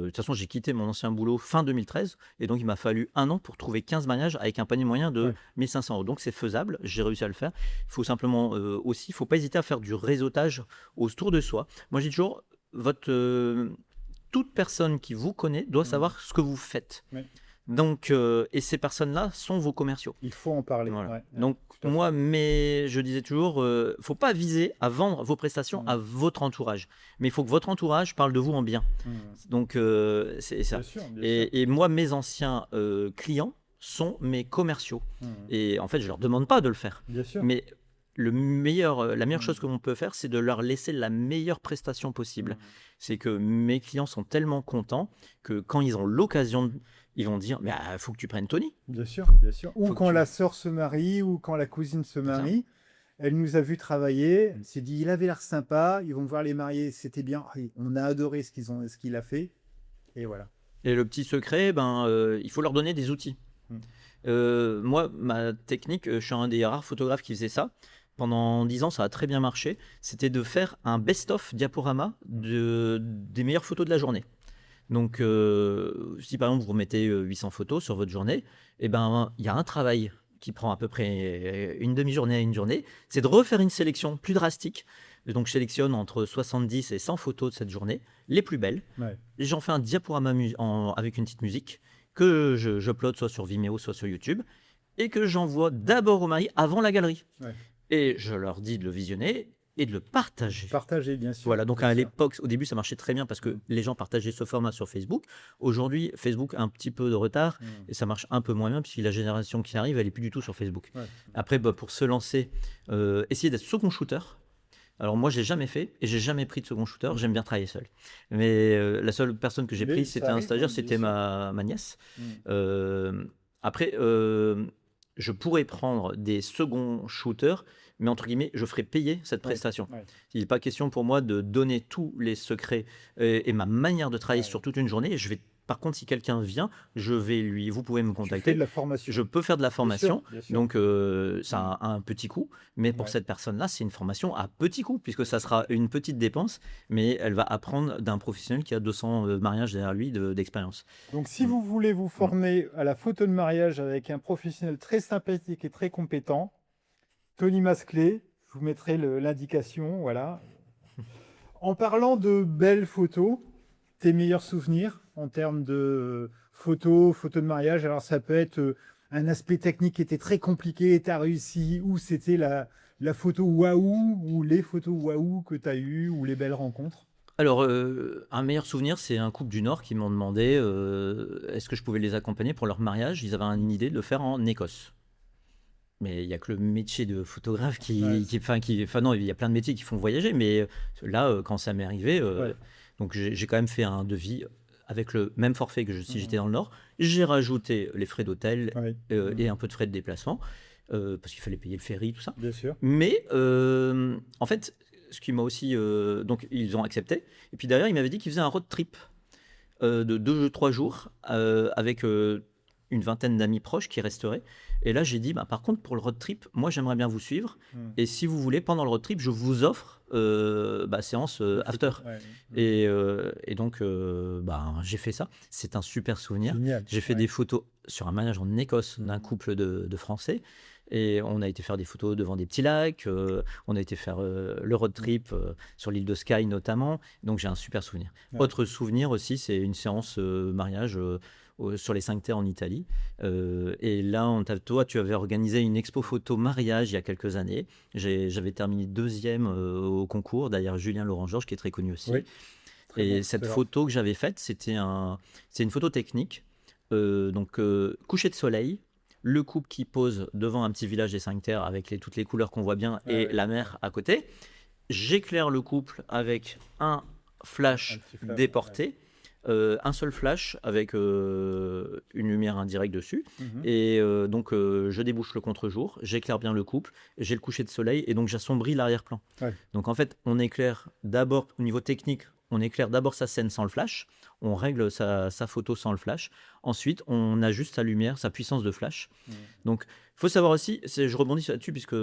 toute façon, j'ai quitté mon ancien boulot fin 2013. Et donc, il m'a fallu 1 an pour trouver 15 mariages avec un panier moyen de 1500 €. Donc, c'est faisable. J'ai réussi à le faire. Il faut simplement aussi, il ne faut pas hésiter à faire du réseautage autour de soi. Moi, je dis toujours, toute personne qui vous connaît doit savoir ce que vous faites. Donc, et ces personnes-là sont vos commerciaux. Il faut en parler. Voilà. Donc, moi, je disais toujours, faut pas viser à vendre vos prestations à votre entourage, mais il faut que votre entourage parle de vous en bien. Donc, c'est ça. Bien sûr. Et moi, mes anciens clients sont mes commerciaux. Et en fait, je leur demande pas de le faire. Bien sûr. Mais la meilleure chose que l'on peut faire, c'est de leur laisser la meilleure prestation possible. C'est que mes clients sont tellement contents que quand ils ont l'occasion ils vont dire, mais faut que tu prennes Tony. Bien sûr. Ou quand la sœur se marie, ou quand la cousine se marie, Elle nous a vu travailler. Elle s'est dit, il avait l'air sympa. Ils vont voir les mariés. C'était bien. On a adoré ce qu'il a fait. Et voilà. Et le petit secret, il faut leur donner des outils. Moi, ma technique, je suis un des rares photographes qui faisait ça. Pendant 10 ans, ça a très bien marché. C'était de faire un best-of diaporama des meilleures photos de la journée. Donc, si par exemple vous remettez 800 photos sur votre journée, il y a un travail qui prend à peu près une demi-journée à une journée, c'est de refaire une sélection plus drastique. Et donc, je sélectionne entre 70 et 100 photos de cette journée, les plus belles. Ouais. Et j'en fais un diaporama avec une petite musique que j'upload soit sur Vimeo, soit sur YouTube, et que j'envoie d'abord au mari avant la galerie. Ouais. Et je leur dis de le visionner et de le partager. Partager, bien sûr. Voilà, donc bien à sûr. l'époque, au début, ça marchait très bien parce que les gens partageaient ce format sur Facebook. Aujourd'hui, Facebook a un petit peu de retard et ça marche un peu moins bien puisque la génération qui arrive, elle n'est plus du tout sur Facebook. Ouais. Après, pour se lancer, essayer d'être second shooter. Alors moi, je l'ai jamais fait et j'ai jamais pris de second shooter. J'aime bien travailler seul. Mais la seule personne que j'ai Mais prise, ça c'était un arrive, stagiaire, hein, c'était bien ma nièce. Mm. Après, je pourrais prendre des second shooters, mais entre guillemets, je ferai payer cette prestation. Ouais. Il n'est pas question pour moi de donner tous les secrets et ma manière de travailler Ouais. sur toute une journée. Par contre, si quelqu'un vient, vous pouvez me Tu fais contacter. de la formation. Je peux faire de la formation, Bien sûr. donc ça a un petit coût, mais pour Ouais. cette personne-là, c'est une formation à petit coût, puisque ça sera une petite dépense, mais elle va apprendre d'un professionnel qui a 200 mariages derrière lui d'expérience. Donc, si vous voulez vous former à la photo de mariage avec un professionnel très sympathique et très compétent, Tony Masclé, je vous mettrai l'indication, voilà. En parlant de belles photos, tes meilleurs souvenirs en termes de photos de mariage, alors ça peut être un aspect technique qui était très compliqué et tu as réussi, ou c'était la photo waouh, ou les photos waouh que tu as eues, ou les belles rencontres. Alors, un meilleur souvenir, c'est un couple du Nord qui m'ont demandé est-ce que je pouvais les accompagner pour leur mariage. Ils avaient une idée de le faire en Écosse. Mais il n'y a que le métier de photographe Ouais. non, il y a plein de métiers qui font voyager, mais là, quand ça m'est arrivé, Ouais. donc j'ai quand même fait un devis avec le même forfait que si Mhm. j'étais dans le Nord. J'ai rajouté les frais d'hôtel Ouais. et un peu de frais de déplacement, parce qu'il fallait payer le ferry, tout ça. Bien sûr. Mais en fait, ce qui m'a aussi... donc, ils ont accepté. Et puis derrière, ils m'avaient dit qu'ils faisaient un road trip de 2-3 jours avec une vingtaine d'amis proches qui resteraient. Et là, j'ai dit, par contre, pour le road trip, moi, j'aimerais bien vous suivre. Et si vous voulez, pendant le road trip, je vous offre séance after. Ouais. Et donc, j'ai fait ça. C'est un super souvenir. Génial. J'ai fait Ouais. des photos sur un mariage en Écosse d'un couple de Français. Et on a été faire des photos devant des petits lacs. On a été faire le road trip sur l'île de Skye notamment. Donc, j'ai un super souvenir. Ouais. Autre souvenir aussi, c'est une séance mariage sur les 5 terres en Italie. Et là, toi, tu avais organisé une expo photo mariage il y a quelques années. J'avais terminé 2e au concours, derrière Julien Laurent-Georges, qui est très connu aussi. Oui. Très Et bon, cette c'est photo que j'avais faite, c'est une photo technique. Coucher de soleil, le couple qui pose devant un petit village des 5 terres avec toutes les couleurs qu'on voit bien et la mer à côté. J'éclaire le couple avec un flash Un petit flash, déporté. Un seul flash avec une lumière indirecte dessus. Mhm. Et je débouche le contre-jour, j'éclaire bien le couple, j'ai le coucher de soleil et donc j'assombris l'arrière-plan. Ouais. Donc en fait, on éclaire d'abord, au niveau technique, on éclaire d'abord sa scène sans le flash, on règle sa photo sans le flash, ensuite on ajuste sa lumière, sa puissance de flash. Donc il faut savoir aussi, je rebondis là-dessus puisque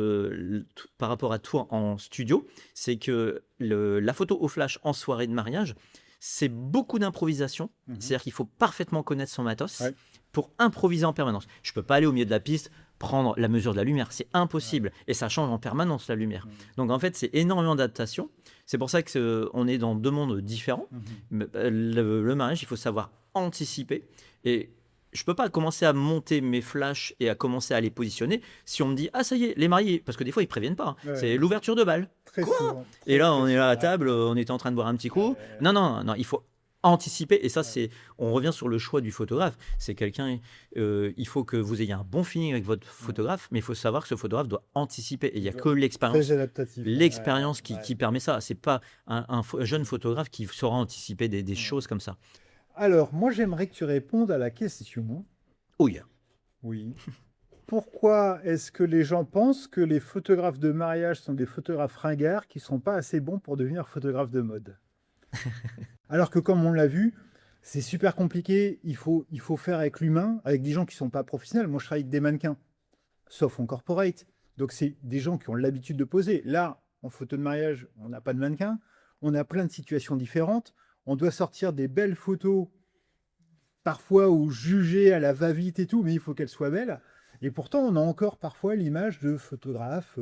par rapport à toi en studio, c'est que la photo au flash en soirée de mariage, c'est beaucoup d'improvisation. C'est-à-dire qu'il faut parfaitement connaître son matos pour improviser en permanence. Je ne peux pas aller au milieu de la piste, prendre la mesure de la lumière. C'est impossible. Et ça change en permanence la lumière. Donc en fait, c'est énormément d'adaptation. C'est pour ça qu'on est dans 2 mondes différents. Le mariage, il faut savoir anticiper. Et je ne peux pas commencer à monter mes flashs et à commencer à les positionner si on me dit « Ah, ça y est, les mariés », parce que des fois, ils ne préviennent pas. Ouais. C'est l'ouverture de bal. Très souvent. Et là, on est là à la souvent. table, on était en train de boire un petit coup. Non, il faut anticiper. Et ça, on revient sur le choix du photographe. C'est quelqu'un, il faut que vous ayez un bon feeling avec votre photographe, mais il faut savoir que ce photographe doit anticiper. Et il n'y a que l'expérience. Très adaptatif. L'expérience qui permet ça. C'est pas un jeune photographe qui saura anticiper des choses comme ça. Alors, moi, j'aimerais que tu répondes à la question. Oh yeah. Oui. pourquoi est-ce que les gens pensent que les photographes de mariage sont des photographes ringards qui sont pas assez bons pour devenir photographes de mode? Alors que comme on l'a vu, c'est super compliqué, il faut faire avec l'humain, avec des gens qui sont pas professionnels. Moi, je travaille avec des mannequins, sauf en corporate. Donc, c'est des gens qui ont l'habitude de poser. Là, en photo de mariage, on n'a pas de mannequin. On a plein de situations différentes. On doit sortir des belles photos, parfois ou jugées à la va-vite et tout, mais il faut qu'elles soient belles. Et pourtant, on a encore parfois l'image de photographes.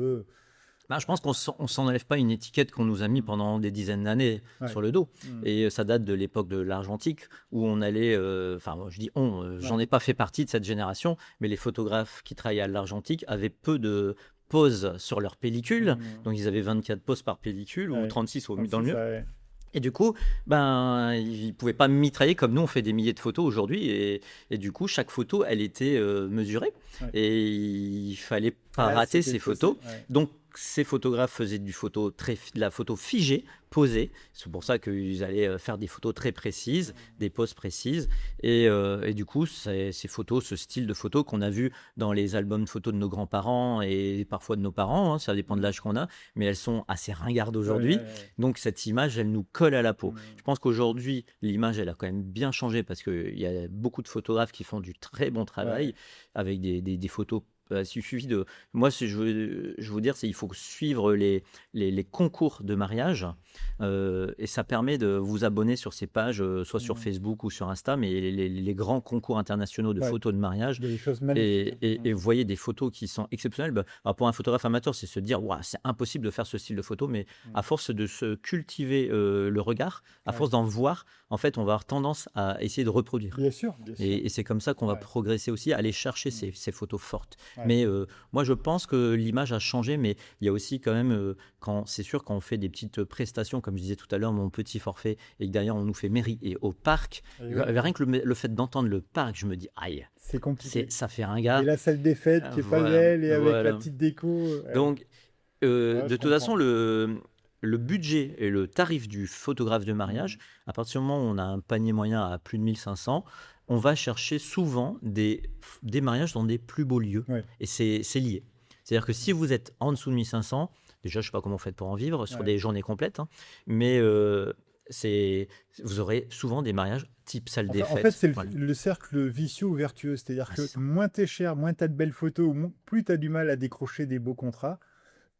Bah, je pense qu'on ne s'enlève pas une étiquette qu'on nous a mis pendant des dizaines d'années Ouais. sur le dos. Mm. Et ça date de l'époque de l'argentique où on allait, enfin je dis on, j'en ai pas fait partie de cette génération, mais les photographes qui travaillaient à l'argentique avaient peu de poses sur leur pellicule. Donc ils avaient 24 poses par pellicule ou Ouais. 36 Donc, dans le c'est mieux. ça, ouais. Et du coup, ben, ils ne pouvaient pas mitrailler comme nous, on fait des milliers de photos aujourd'hui. Et du coup, chaque photo, elle était mesurée. Ouais. Et il fallait pas Ah, rater c'était ces photos. possible, ouais. Donc, ces photographes faisaient de la photo figée, posée. C'est pour ça qu'ils allaient faire des photos très précises, des poses précises. Et du coup, ces photos, ce style de photo qu'on a vu dans les albums de photos de nos grands-parents et parfois de nos parents, hein, ça dépend de l'âge qu'on a, mais elles sont assez ringardes aujourd'hui. Ouais, ouais, ouais. Donc cette image, elle nous colle à la peau. Mm. Je pense qu'aujourd'hui, l'image, elle a quand même bien changé parce qu'il y a beaucoup de photographes qui font du très bon travail Ouais. avec des photos. Il suffit de. Moi, je veux vous dire, c'est il faut suivre les concours de mariage et ça permet de vous abonner sur ces pages, soit sur Mm. Facebook ou sur Insta, mais les grands concours internationaux de Ouais. photos de mariage. Des choses magnifiques. Et vous voyez des photos qui sont exceptionnelles. Bah, alors pour un photographe amateur, c'est se dire, ouah, c'est impossible de faire ce style de photo, mais à force de se cultiver le regard, à Ouais. force d'en voir, en fait, on va avoir tendance à essayer de reproduire. Bien sûr, bien sûr. Et c'est comme ça qu'on va Ouais. progresser aussi, aller chercher ces photos fortes. Ouais. Mais moi, je pense que l'image a changé, mais il y a aussi quand même, c'est sûr, quand on fait des petites prestations, comme je disais tout à l'heure, mon petit forfait, et que derrière, on nous fait mairie et au parc, Et ouais, rien que le fait d'entendre le parc, je me dis, aïe, c'est compliqué. ça fait ringard. Et la salle des fêtes qui est pas Voilà, belle et avec la voilà. petite déco. Donc, Ouais, de je toute façon, comprends. le budget et le tarif du photographe de mariage, à partir du moment où on a un panier moyen à plus de 1500, on va chercher souvent des mariages dans des plus beaux lieux. Ouais. Et c'est lié. C'est-à-dire que si vous êtes en dessous de 1500, déjà, je ne sais pas comment vous faites pour en vivre sur Ouais. des journées complètes, hein, mais vous aurez souvent des mariages type salle des En fêtes. fait, c'est Voilà. le cercle vicieux ou vertueux. C'est-à-dire Ah, que c'est ça. moins t'es cher, moins t'as de belles photos, plus t'as du mal à décrocher des beaux contrats.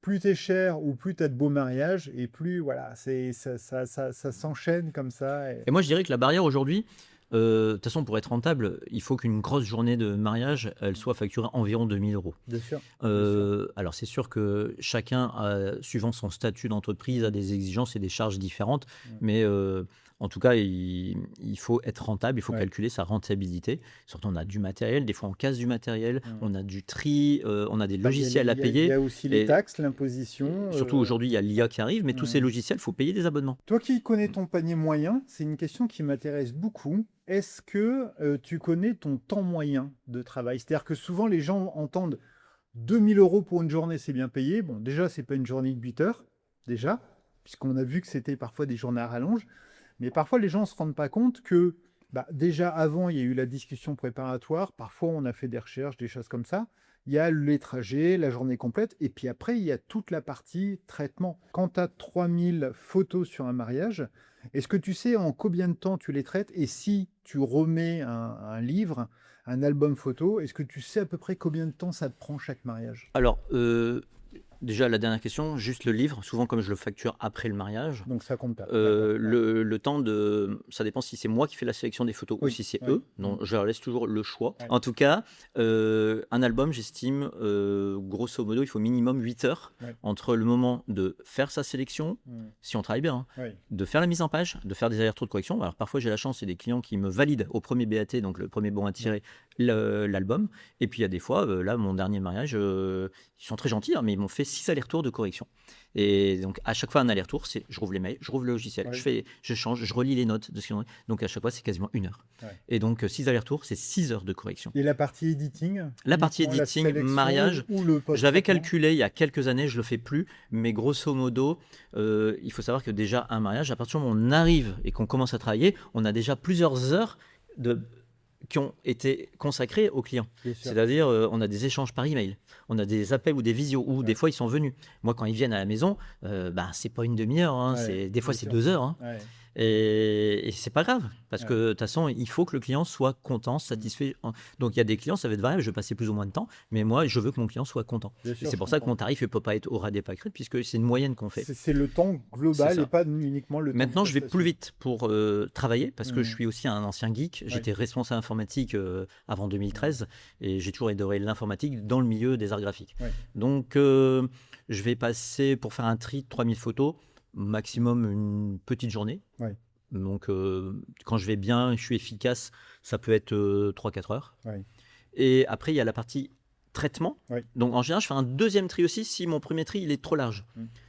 Plus t'es cher ou plus t'as de beaux mariages, et plus, voilà, ça s'enchaîne comme ça. Et moi, je dirais que la barrière aujourd'hui, de toute façon, pour être rentable, il faut qu'une grosse journée de mariage, elle soit facturée environ 2000 euros. Bien sûr. Alors, c'est sûr que chacun, suivant son statut d'entreprise, a des exigences et des charges différentes, mais en tout cas, il faut être rentable, il faut Ouais. calculer sa rentabilité. Surtout, on a du matériel, des fois on casse du matériel, on a du tri, on a des Bah, logiciels à Il y payer. a aussi les Et taxes, l'imposition. surtout aujourd'hui, il y a l'IA qui arrive, mais tous ces logiciels, il faut payer des abonnements. Toi qui connais ton panier moyen, c'est une question qui m'intéresse beaucoup. Est-ce que tu connais ton temps moyen de travail? C'est-à-dire que souvent les gens entendent 2000 euros pour une journée, c'est bien payé. Bon, déjà, c'est pas une journée de 8 heures, déjà, puisqu'on a vu que c'était parfois des journées à rallonge. Mais parfois, les gens ne se rendent pas compte que déjà avant, il y a eu la discussion préparatoire. Parfois, on a fait des recherches, des choses comme ça. Il y a les trajets, la journée complète. Et puis après, il y a toute la partie traitement. Quand tu as 3000 photos sur un mariage, est-ce que tu sais en combien de temps tu les traites? Et si tu remets un livre, un album photo, est-ce que tu sais à peu près combien de temps ça te prend chaque mariage? Alors, déjà, la dernière question, juste le livre, souvent comme je le facture après le mariage, Donc ça compte pas. le temps de... Ça dépend si c'est moi qui fais la sélection des photos ou Oui, si c'est oui. eux. Donc, je leur laisse toujours le choix. Ouais. En tout cas, un album, j'estime, grosso modo, il faut minimum 8 heures Ouais. entre le moment de faire sa sélection, si on travaille bien, hein, Oui. de faire la mise en page, de faire des allers-retours de correction. Alors parfois j'ai la chance, c'est des clients qui me valident au premier BAT, donc le premier bon à tirer, l'album. Et puis il y a des fois, là mon dernier mariage, ils sont très gentils, hein, mais ils m'ont fait 6 allers-retours de correction. Et donc à chaque fois un aller-retour, c'est je rouvre les mails, je rouvre le logiciel, Ouais. je change, je relis les notes de ce qu'ils ont dit. Donc à chaque fois c'est quasiment 1 heure. Ouais. Et donc 6 allers-retours, c'est 6 heures de correction. Et la partie editing? La partie uniquement editing, sélection mariage, ou le je l'avais post-traitement? calculé il y a quelques années, je le fais plus, mais grosso modo, il faut savoir que déjà un mariage, à partir du moment où on arrive et qu'on commence à travailler, on a déjà plusieurs heures qui ont été consacrés aux clients. Bien sûr. C'est-à-dire, on a des échanges par email, on a des appels ou des visios, ou des fois ils sont venus. Moi, quand ils viennent à la maison, c'est pas une demi-heure, hein, Ouais, des fois bien c'est sûr. 2 heures. Hein. Ouais. Et c'est pas grave, parce Ouais. que de toute façon, il faut que le client soit content, satisfait. Donc il y a des clients, ça va être variable, je vais passer plus ou moins de temps, mais moi, je veux que mon client soit content. Bien Et sûr, c'est je pour ça que comprends. mon tarif ne peut pas être au ras des pâquerettes, puisque c'est une moyenne qu'on fait. C'est le temps global C'est ça. et pas uniquement le temps Maintenant, de je vais prestation. plus vite pour travailler parce que je Mhm. suis aussi un ancien geek. J'étais responsable informatique avant 2013 et j'ai toujours adoré l'informatique dans le milieu des arts graphiques. Ouais. Donc, je vais passer pour faire un tri de 3000 photos, maximum une petite journée. Ouais. Donc, quand je vais bien, je suis efficace, ça peut être 3-4 heures. Ouais. Et après, il y a la partie traitement. Ouais. Donc, en général, je fais un deuxième tri aussi si mon premier tri il est trop large.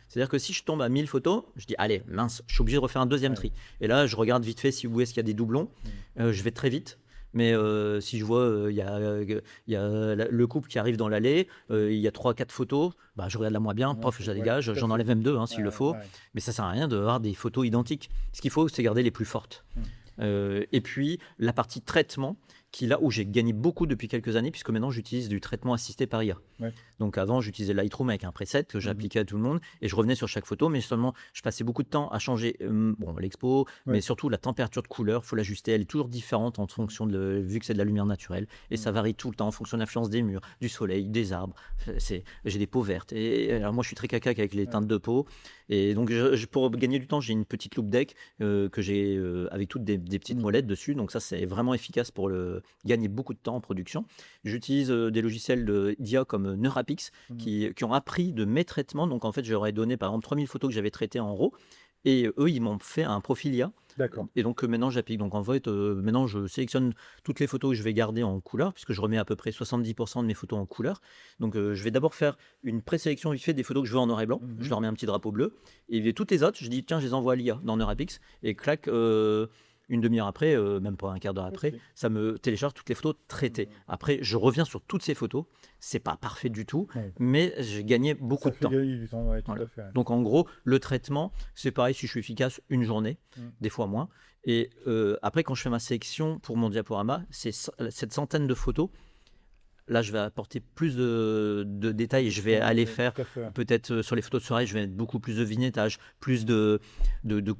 C'est-à-dire que si je tombe à 1000 photos, je dis allez, mince, je suis obligé de refaire un deuxième tri. Et là, je regarde vite fait où est-ce qu'il y a des doublons. Je vais très vite. Mais si je vois il y a le couple qui arrive dans l'allée, il y a 3-4 photos, je regarde la moins bien, pof, je la dégage, j'en enlève même 2 s'il le faut. Mais ça sert à rien d'avoir des photos identiques. Ce qu'il faut, c'est garder les plus fortes. Et puis, la partie traitement, qui est là où j'ai gagné beaucoup depuis quelques années, puisque maintenant j'utilise du traitement assisté par IA. Donc avant, j'utilisais Lightroom avec un preset que j'appliquais à tout le monde et je revenais sur chaque photo, mais seulement je passais beaucoup de temps à changer l'expo, mais surtout la température de couleur, il faut l'ajuster, elle est toujours différente en fonction vu que c'est de la lumière naturelle et ça varie tout le temps en fonction de l'influence des murs, du soleil, des arbres. J'ai des peaux vertes et alors moi je suis très cacaque avec les teintes de peau et donc pour gagner du temps, j'ai une petite loupe deck que j'ai avec toutes des petites molettes dessus, donc ça c'est vraiment efficace pour gagner beaucoup de temps en production. J'utilise des logiciels d'IA comme Neurapix qui ont appris de mes traitements. Donc en fait, je leur ai donné par exemple 3000 photos que j'avais traitées en RAW et eux, ils m'ont fait un profil IA. D'accord. Et donc maintenant, j'applique. Donc en fait, maintenant, je sélectionne toutes les photos que je vais garder en couleur puisque je remets à peu près 70% de mes photos en couleur. Donc je vais d'abord faire une présélection vite fait des photos que je veux en noir et blanc. Je leur mets un petit drapeau bleu. Et toutes les autres, je dis tiens, je les envoie à l'IA dans Neurapix et clac. Une demi-heure après, même pas un quart d'heure après, ça me télécharge toutes les photos traitées. Après, je reviens sur toutes ces photos. C'est pas parfait du tout, mais j'ai gagné beaucoup de temps. Gagner du temps, tout Voilà. à fait. Donc en gros, le traitement, c'est pareil si je suis efficace une journée, des fois moins. Et après, quand je fais ma sélection pour mon diaporama, c'est cette centaine de photos. Là, je vais apporter plus de détails et je vais aller faire, peut-être sur les photos de soirée, je vais mettre beaucoup plus de vignettage, plus de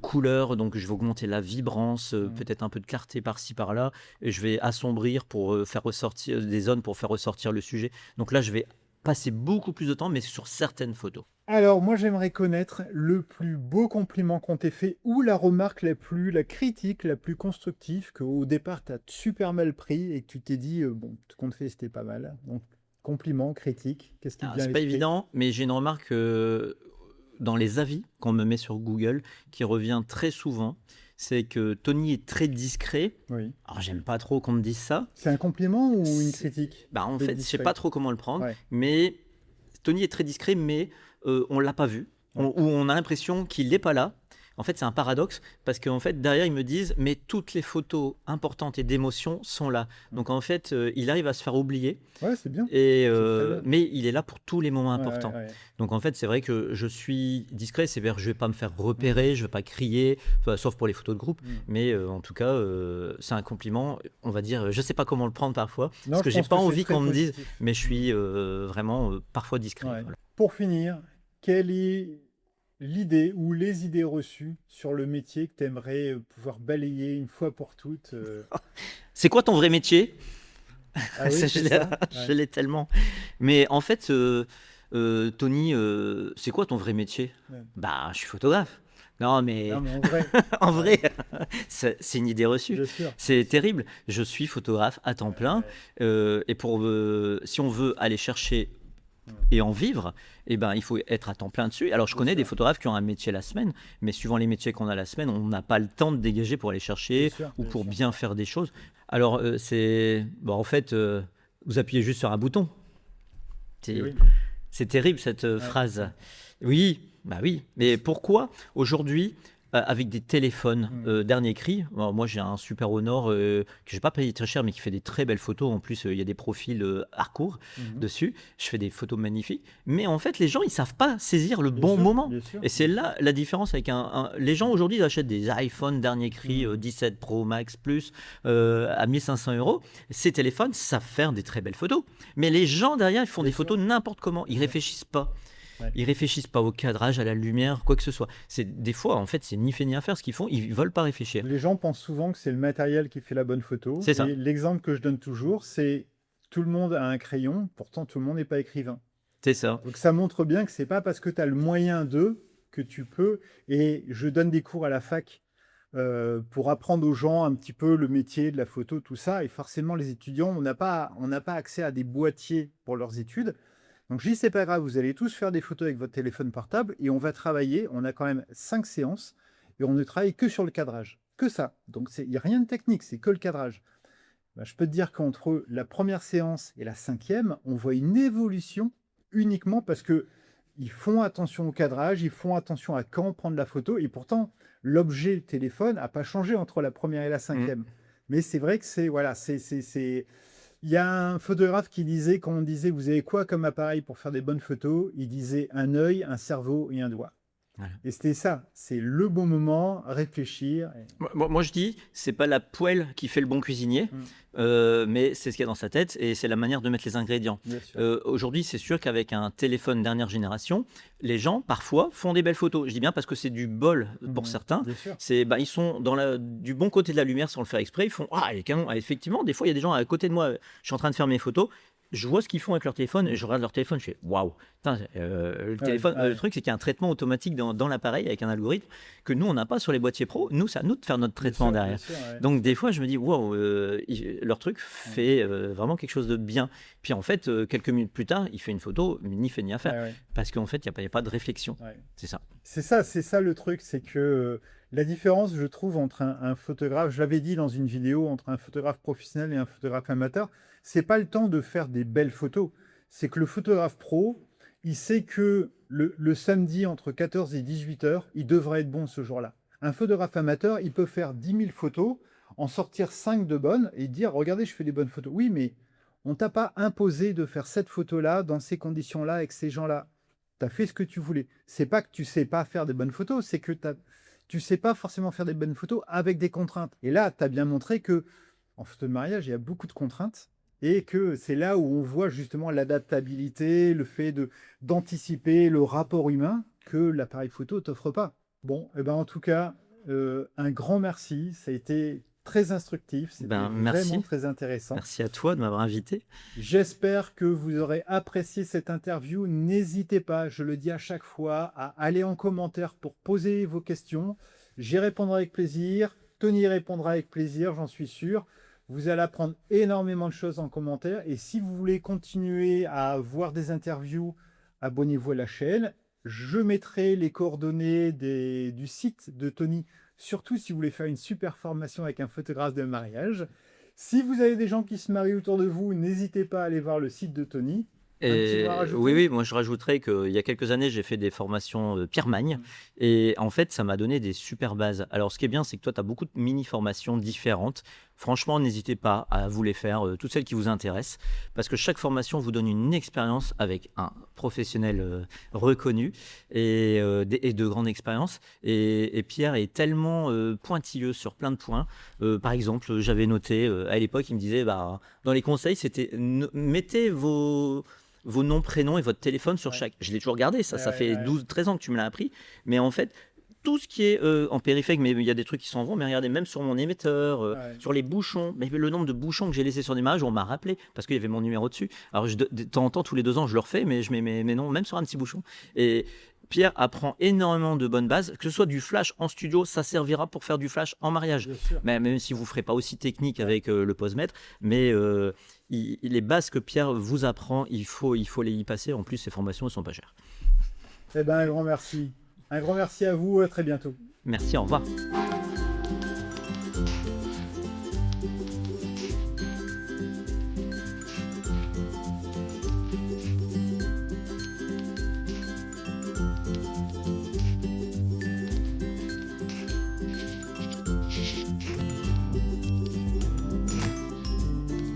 couleurs. Donc, je vais augmenter la vibrance, peut-être un peu de clarté par-ci, par-là. Et je vais assombrir pour faire ressortir des zones, pour faire ressortir le sujet. Donc là, je vais passer beaucoup plus de temps, mais sur certaines photos. Alors, moi, j'aimerais connaître le plus beau compliment qu'on t'ait fait ou la remarque la critique la plus constructive qu'au départ, tu as super mal pris et que tu t'es dit, bon, ce qu'on te fait, c'était pas mal. Donc, compliment, critique, qu'est-ce qui te vient à C'est pas l'esprit ? évident, mais j'ai une remarque dans les avis qu'on me met sur Google qui revient très souvent. C'est que Tony est très discret. Oui. Alors, j'aime pas trop qu'on me dise ça. C'est un compliment ou une critique ? En fait, je sais pas trop comment le prendre, Ouais. mais Tony est très discret, mais on l'a pas vu, ou on a l'impression qu'il n'est pas là. En fait, c'est un paradoxe parce qu'en fait, derrière, ils me disent mais toutes les photos importantes et d'émotion sont là. Donc en fait, il arrive à se faire oublier. Ouais, c'est bien. Et très bien. mais il est là pour tous les moments importants. Ouais. Donc en fait, c'est vrai que je suis discret, c'est-à-dire que je vais pas me faire repérer, je vais pas crier, sauf pour les photos de groupe. Mais en tout cas, c'est un compliment. On va dire, je sais pas comment le prendre parfois, parce que j'ai pas envie qu'on me dise, mais je suis vraiment parfois discret. Ouais. Voilà. Pour finir, quelle est l'idée ou les idées reçues sur le métier que tu aimerais pouvoir balayer une fois pour toutes C'est quoi ton vrai métier? Ah oui, Ça, c'est je l'ai- ça. je l'ai tellement. Mais en fait, Tony, c'est quoi ton vrai métier? Ouais. Je suis photographe. Non, mais Non, mais en vrai, en vrai, c'est une idée reçue. bien sûr. C'est terrible. Je suis photographe à temps plein. Et si on veut aller chercher et en vivre, il faut être à temps plein dessus. Alors, je connais des photographes qui ont un métier la semaine, mais suivant les métiers qu'on a la semaine, on n'a pas le temps de dégager pour aller chercher ou pour bien faire des choses. Alors, en fait, vous appuyez juste sur un bouton. C'est terrible cette phrase. Oui, oui. Mais pourquoi aujourd'hui, avec des téléphones dernier cri. Alors, moi, j'ai un Super Honor que j'ai pas payé très cher, mais qui fait des très belles photos. En plus, il y a des profils hardcore dessus. Je fais des photos magnifiques. Mais en fait, les gens, ils savent pas saisir le bon moment. Bien sûr. Et c'est là la différence avec les gens aujourd'hui, ils achètent des iPhones dernier cri, 17 Pro Max Plus à 1500 €. Ces téléphones savent faire des très belles photos. Mais les gens derrière, ils font des photos n'importe comment. Ils réfléchissent pas. Ouais. Ils réfléchissent pas au cadrage, à la lumière, quoi que ce soit. Des fois, en fait, c'est ni fait ni à faire ce qu'ils font. Ils veulent pas réfléchir. Les gens pensent souvent que c'est le matériel qui fait la bonne photo. C'est ça. Et l'exemple que je donne toujours, c'est tout le monde a un crayon, pourtant tout le monde n'est pas écrivain. C'est ça. Donc ça montre bien que c'est pas parce que tu as le moyen d'eux que tu peux. Et je donne des cours à la fac pour apprendre aux gens un petit peu le métier de la photo, tout ça. Et forcément, les étudiants, on n'a pas accès à des boîtiers pour leurs études. Donc je dis, c'est pas grave, vous allez tous faire des photos avec votre téléphone portable et on va travailler. On a quand même 5 séances et on ne travaille que sur le cadrage. Que ça. Donc il n'y a rien de technique, c'est que le cadrage. Ben, je peux te dire qu'entre la première séance et la 5e, on voit une évolution uniquement parce que ils font attention au cadrage, ils font attention à quand prendre la photo. Et pourtant, l'objet téléphone n'a pas changé entre la première et la 5e. Mais c'est vrai que c'est... Voilà, Il y a un photographe qui disait, quand on disait, vous avez quoi comme appareil pour faire des bonnes photos? Il disait un œil, un cerveau et un doigt. Voilà. Et c'était ça, c'est le bon moment, réfléchir. Moi, je dis, c'est pas la poêle qui fait le bon cuisinier, mais c'est ce qu'il y a dans sa tête et c'est la manière de mettre les ingrédients. Aujourd'hui, c'est sûr qu'avec un téléphone dernière génération, les gens, parfois, font des belles photos. Je dis bien parce que c'est du bol pour certains. Ils sont du bon côté de la lumière sans le faire exprès. Ils font « Ah, les canons !» Effectivement, des fois, il y a des gens à côté de moi, je suis en train de faire mes photos, je vois ce qu'ils font avec leur téléphone et je regarde leur téléphone, je fais waouh. Le téléphone, le truc, c'est qu'il y a un traitement automatique dans l'appareil avec un algorithme que nous, on n'a pas sur les boîtiers pro. Nous, c'est à nous de faire notre traitement derrière. Donc, des fois, je me dis waouh, leur truc fait vraiment quelque chose de bien. Puis, en fait, quelques minutes plus tard, il fait une photo, ni fait ni à faire. Parce qu'en fait, il n'y a pas de réflexion. C'est ça. C'est ça le truc, c'est que la différence, je trouve, entre un photographe, je l'avais dit dans une vidéo, entre un photographe professionnel et un photographe amateur, c'est pas le temps de faire des belles photos. C'est que le photographe pro, il sait que le samedi entre 14 et 18 h, il devrait être bon ce jour-là. Un photographe amateur, il peut faire 10 000 photos, en sortir 5 de bonnes et dire « Regardez, je fais des bonnes photos. » Oui, mais on t'a pas imposé de faire cette photo-là, dans ces conditions-là, avec ces gens-là. Tu as fait ce que tu voulais. C'est pas que tu sais pas faire des bonnes photos, c'est que tu sais pas forcément faire des bonnes photos avec des contraintes. Et là, tu as bien montré que en photo de mariage, il y a beaucoup de contraintes et que c'est là où on voit justement l'adaptabilité, le fait d'anticiper le rapport humain que l'appareil photo t'offre pas. Bon, et ben en tout cas, un grand merci. Ça a été très instructif, c'était vraiment très intéressant. Merci à toi de m'avoir invité. J'espère que vous aurez apprécié cette interview. N'hésitez pas, je le dis à chaque fois, à aller en commentaire pour poser vos questions. J'y répondrai avec plaisir. Tony répondra avec plaisir, j'en suis sûr. Vous allez apprendre énormément de choses en commentaire. Et si vous voulez continuer à voir des interviews, abonnez-vous à la chaîne. Je mettrai les coordonnées du site de Tony, surtout si vous voulez faire une super formation avec un photographe de mariage. Si vous avez des gens qui se marient autour de vous, n'hésitez pas à aller voir le site de Tony. Oui, moi je rajouterais qu'il y a quelques années, j'ai fait des formations Pierre Magne et en fait, ça m'a donné des super bases. Alors, ce qui est bien, c'est que toi, tu as beaucoup de mini-formations différentes. Franchement, n'hésitez pas à vous les faire, toutes celles qui vous intéressent, parce que chaque formation vous donne une expérience avec un professionnel reconnu et de grande expérience. Et Pierre est tellement pointilleux sur plein de points. Par exemple, j'avais noté, à l'époque, il me disait, dans les conseils, c'était mettez vos noms, prénoms et votre téléphone sur chaque. Je l'ai toujours gardé, ça fait 12-13 ans que tu me l'as appris. Mais en fait, tout ce qui est en périphérique, mais il y a des trucs qui s'en vont, mais regardez, même sur mon émetteur, sur les bouchons, mais le nombre de bouchons que j'ai laissés sur des mariages, on m'a rappelé, parce qu'il y avait mon numéro dessus. Alors, de temps en temps, tous les 2 ans, je le refais, mais je mets mes noms, même sur un petit bouchon. Et Pierre apprend énormément de bonnes bases, que ce soit du flash en studio, ça servira pour faire du flash en mariage. Mais même si vous ne ferez pas aussi technique avec le posemètre, mais les bases que Pierre vous apprend, il faut les y passer. En plus, ces formations ne sont pas chères. Eh ben, un grand merci. Un grand merci à vous, à très bientôt. Merci, au revoir.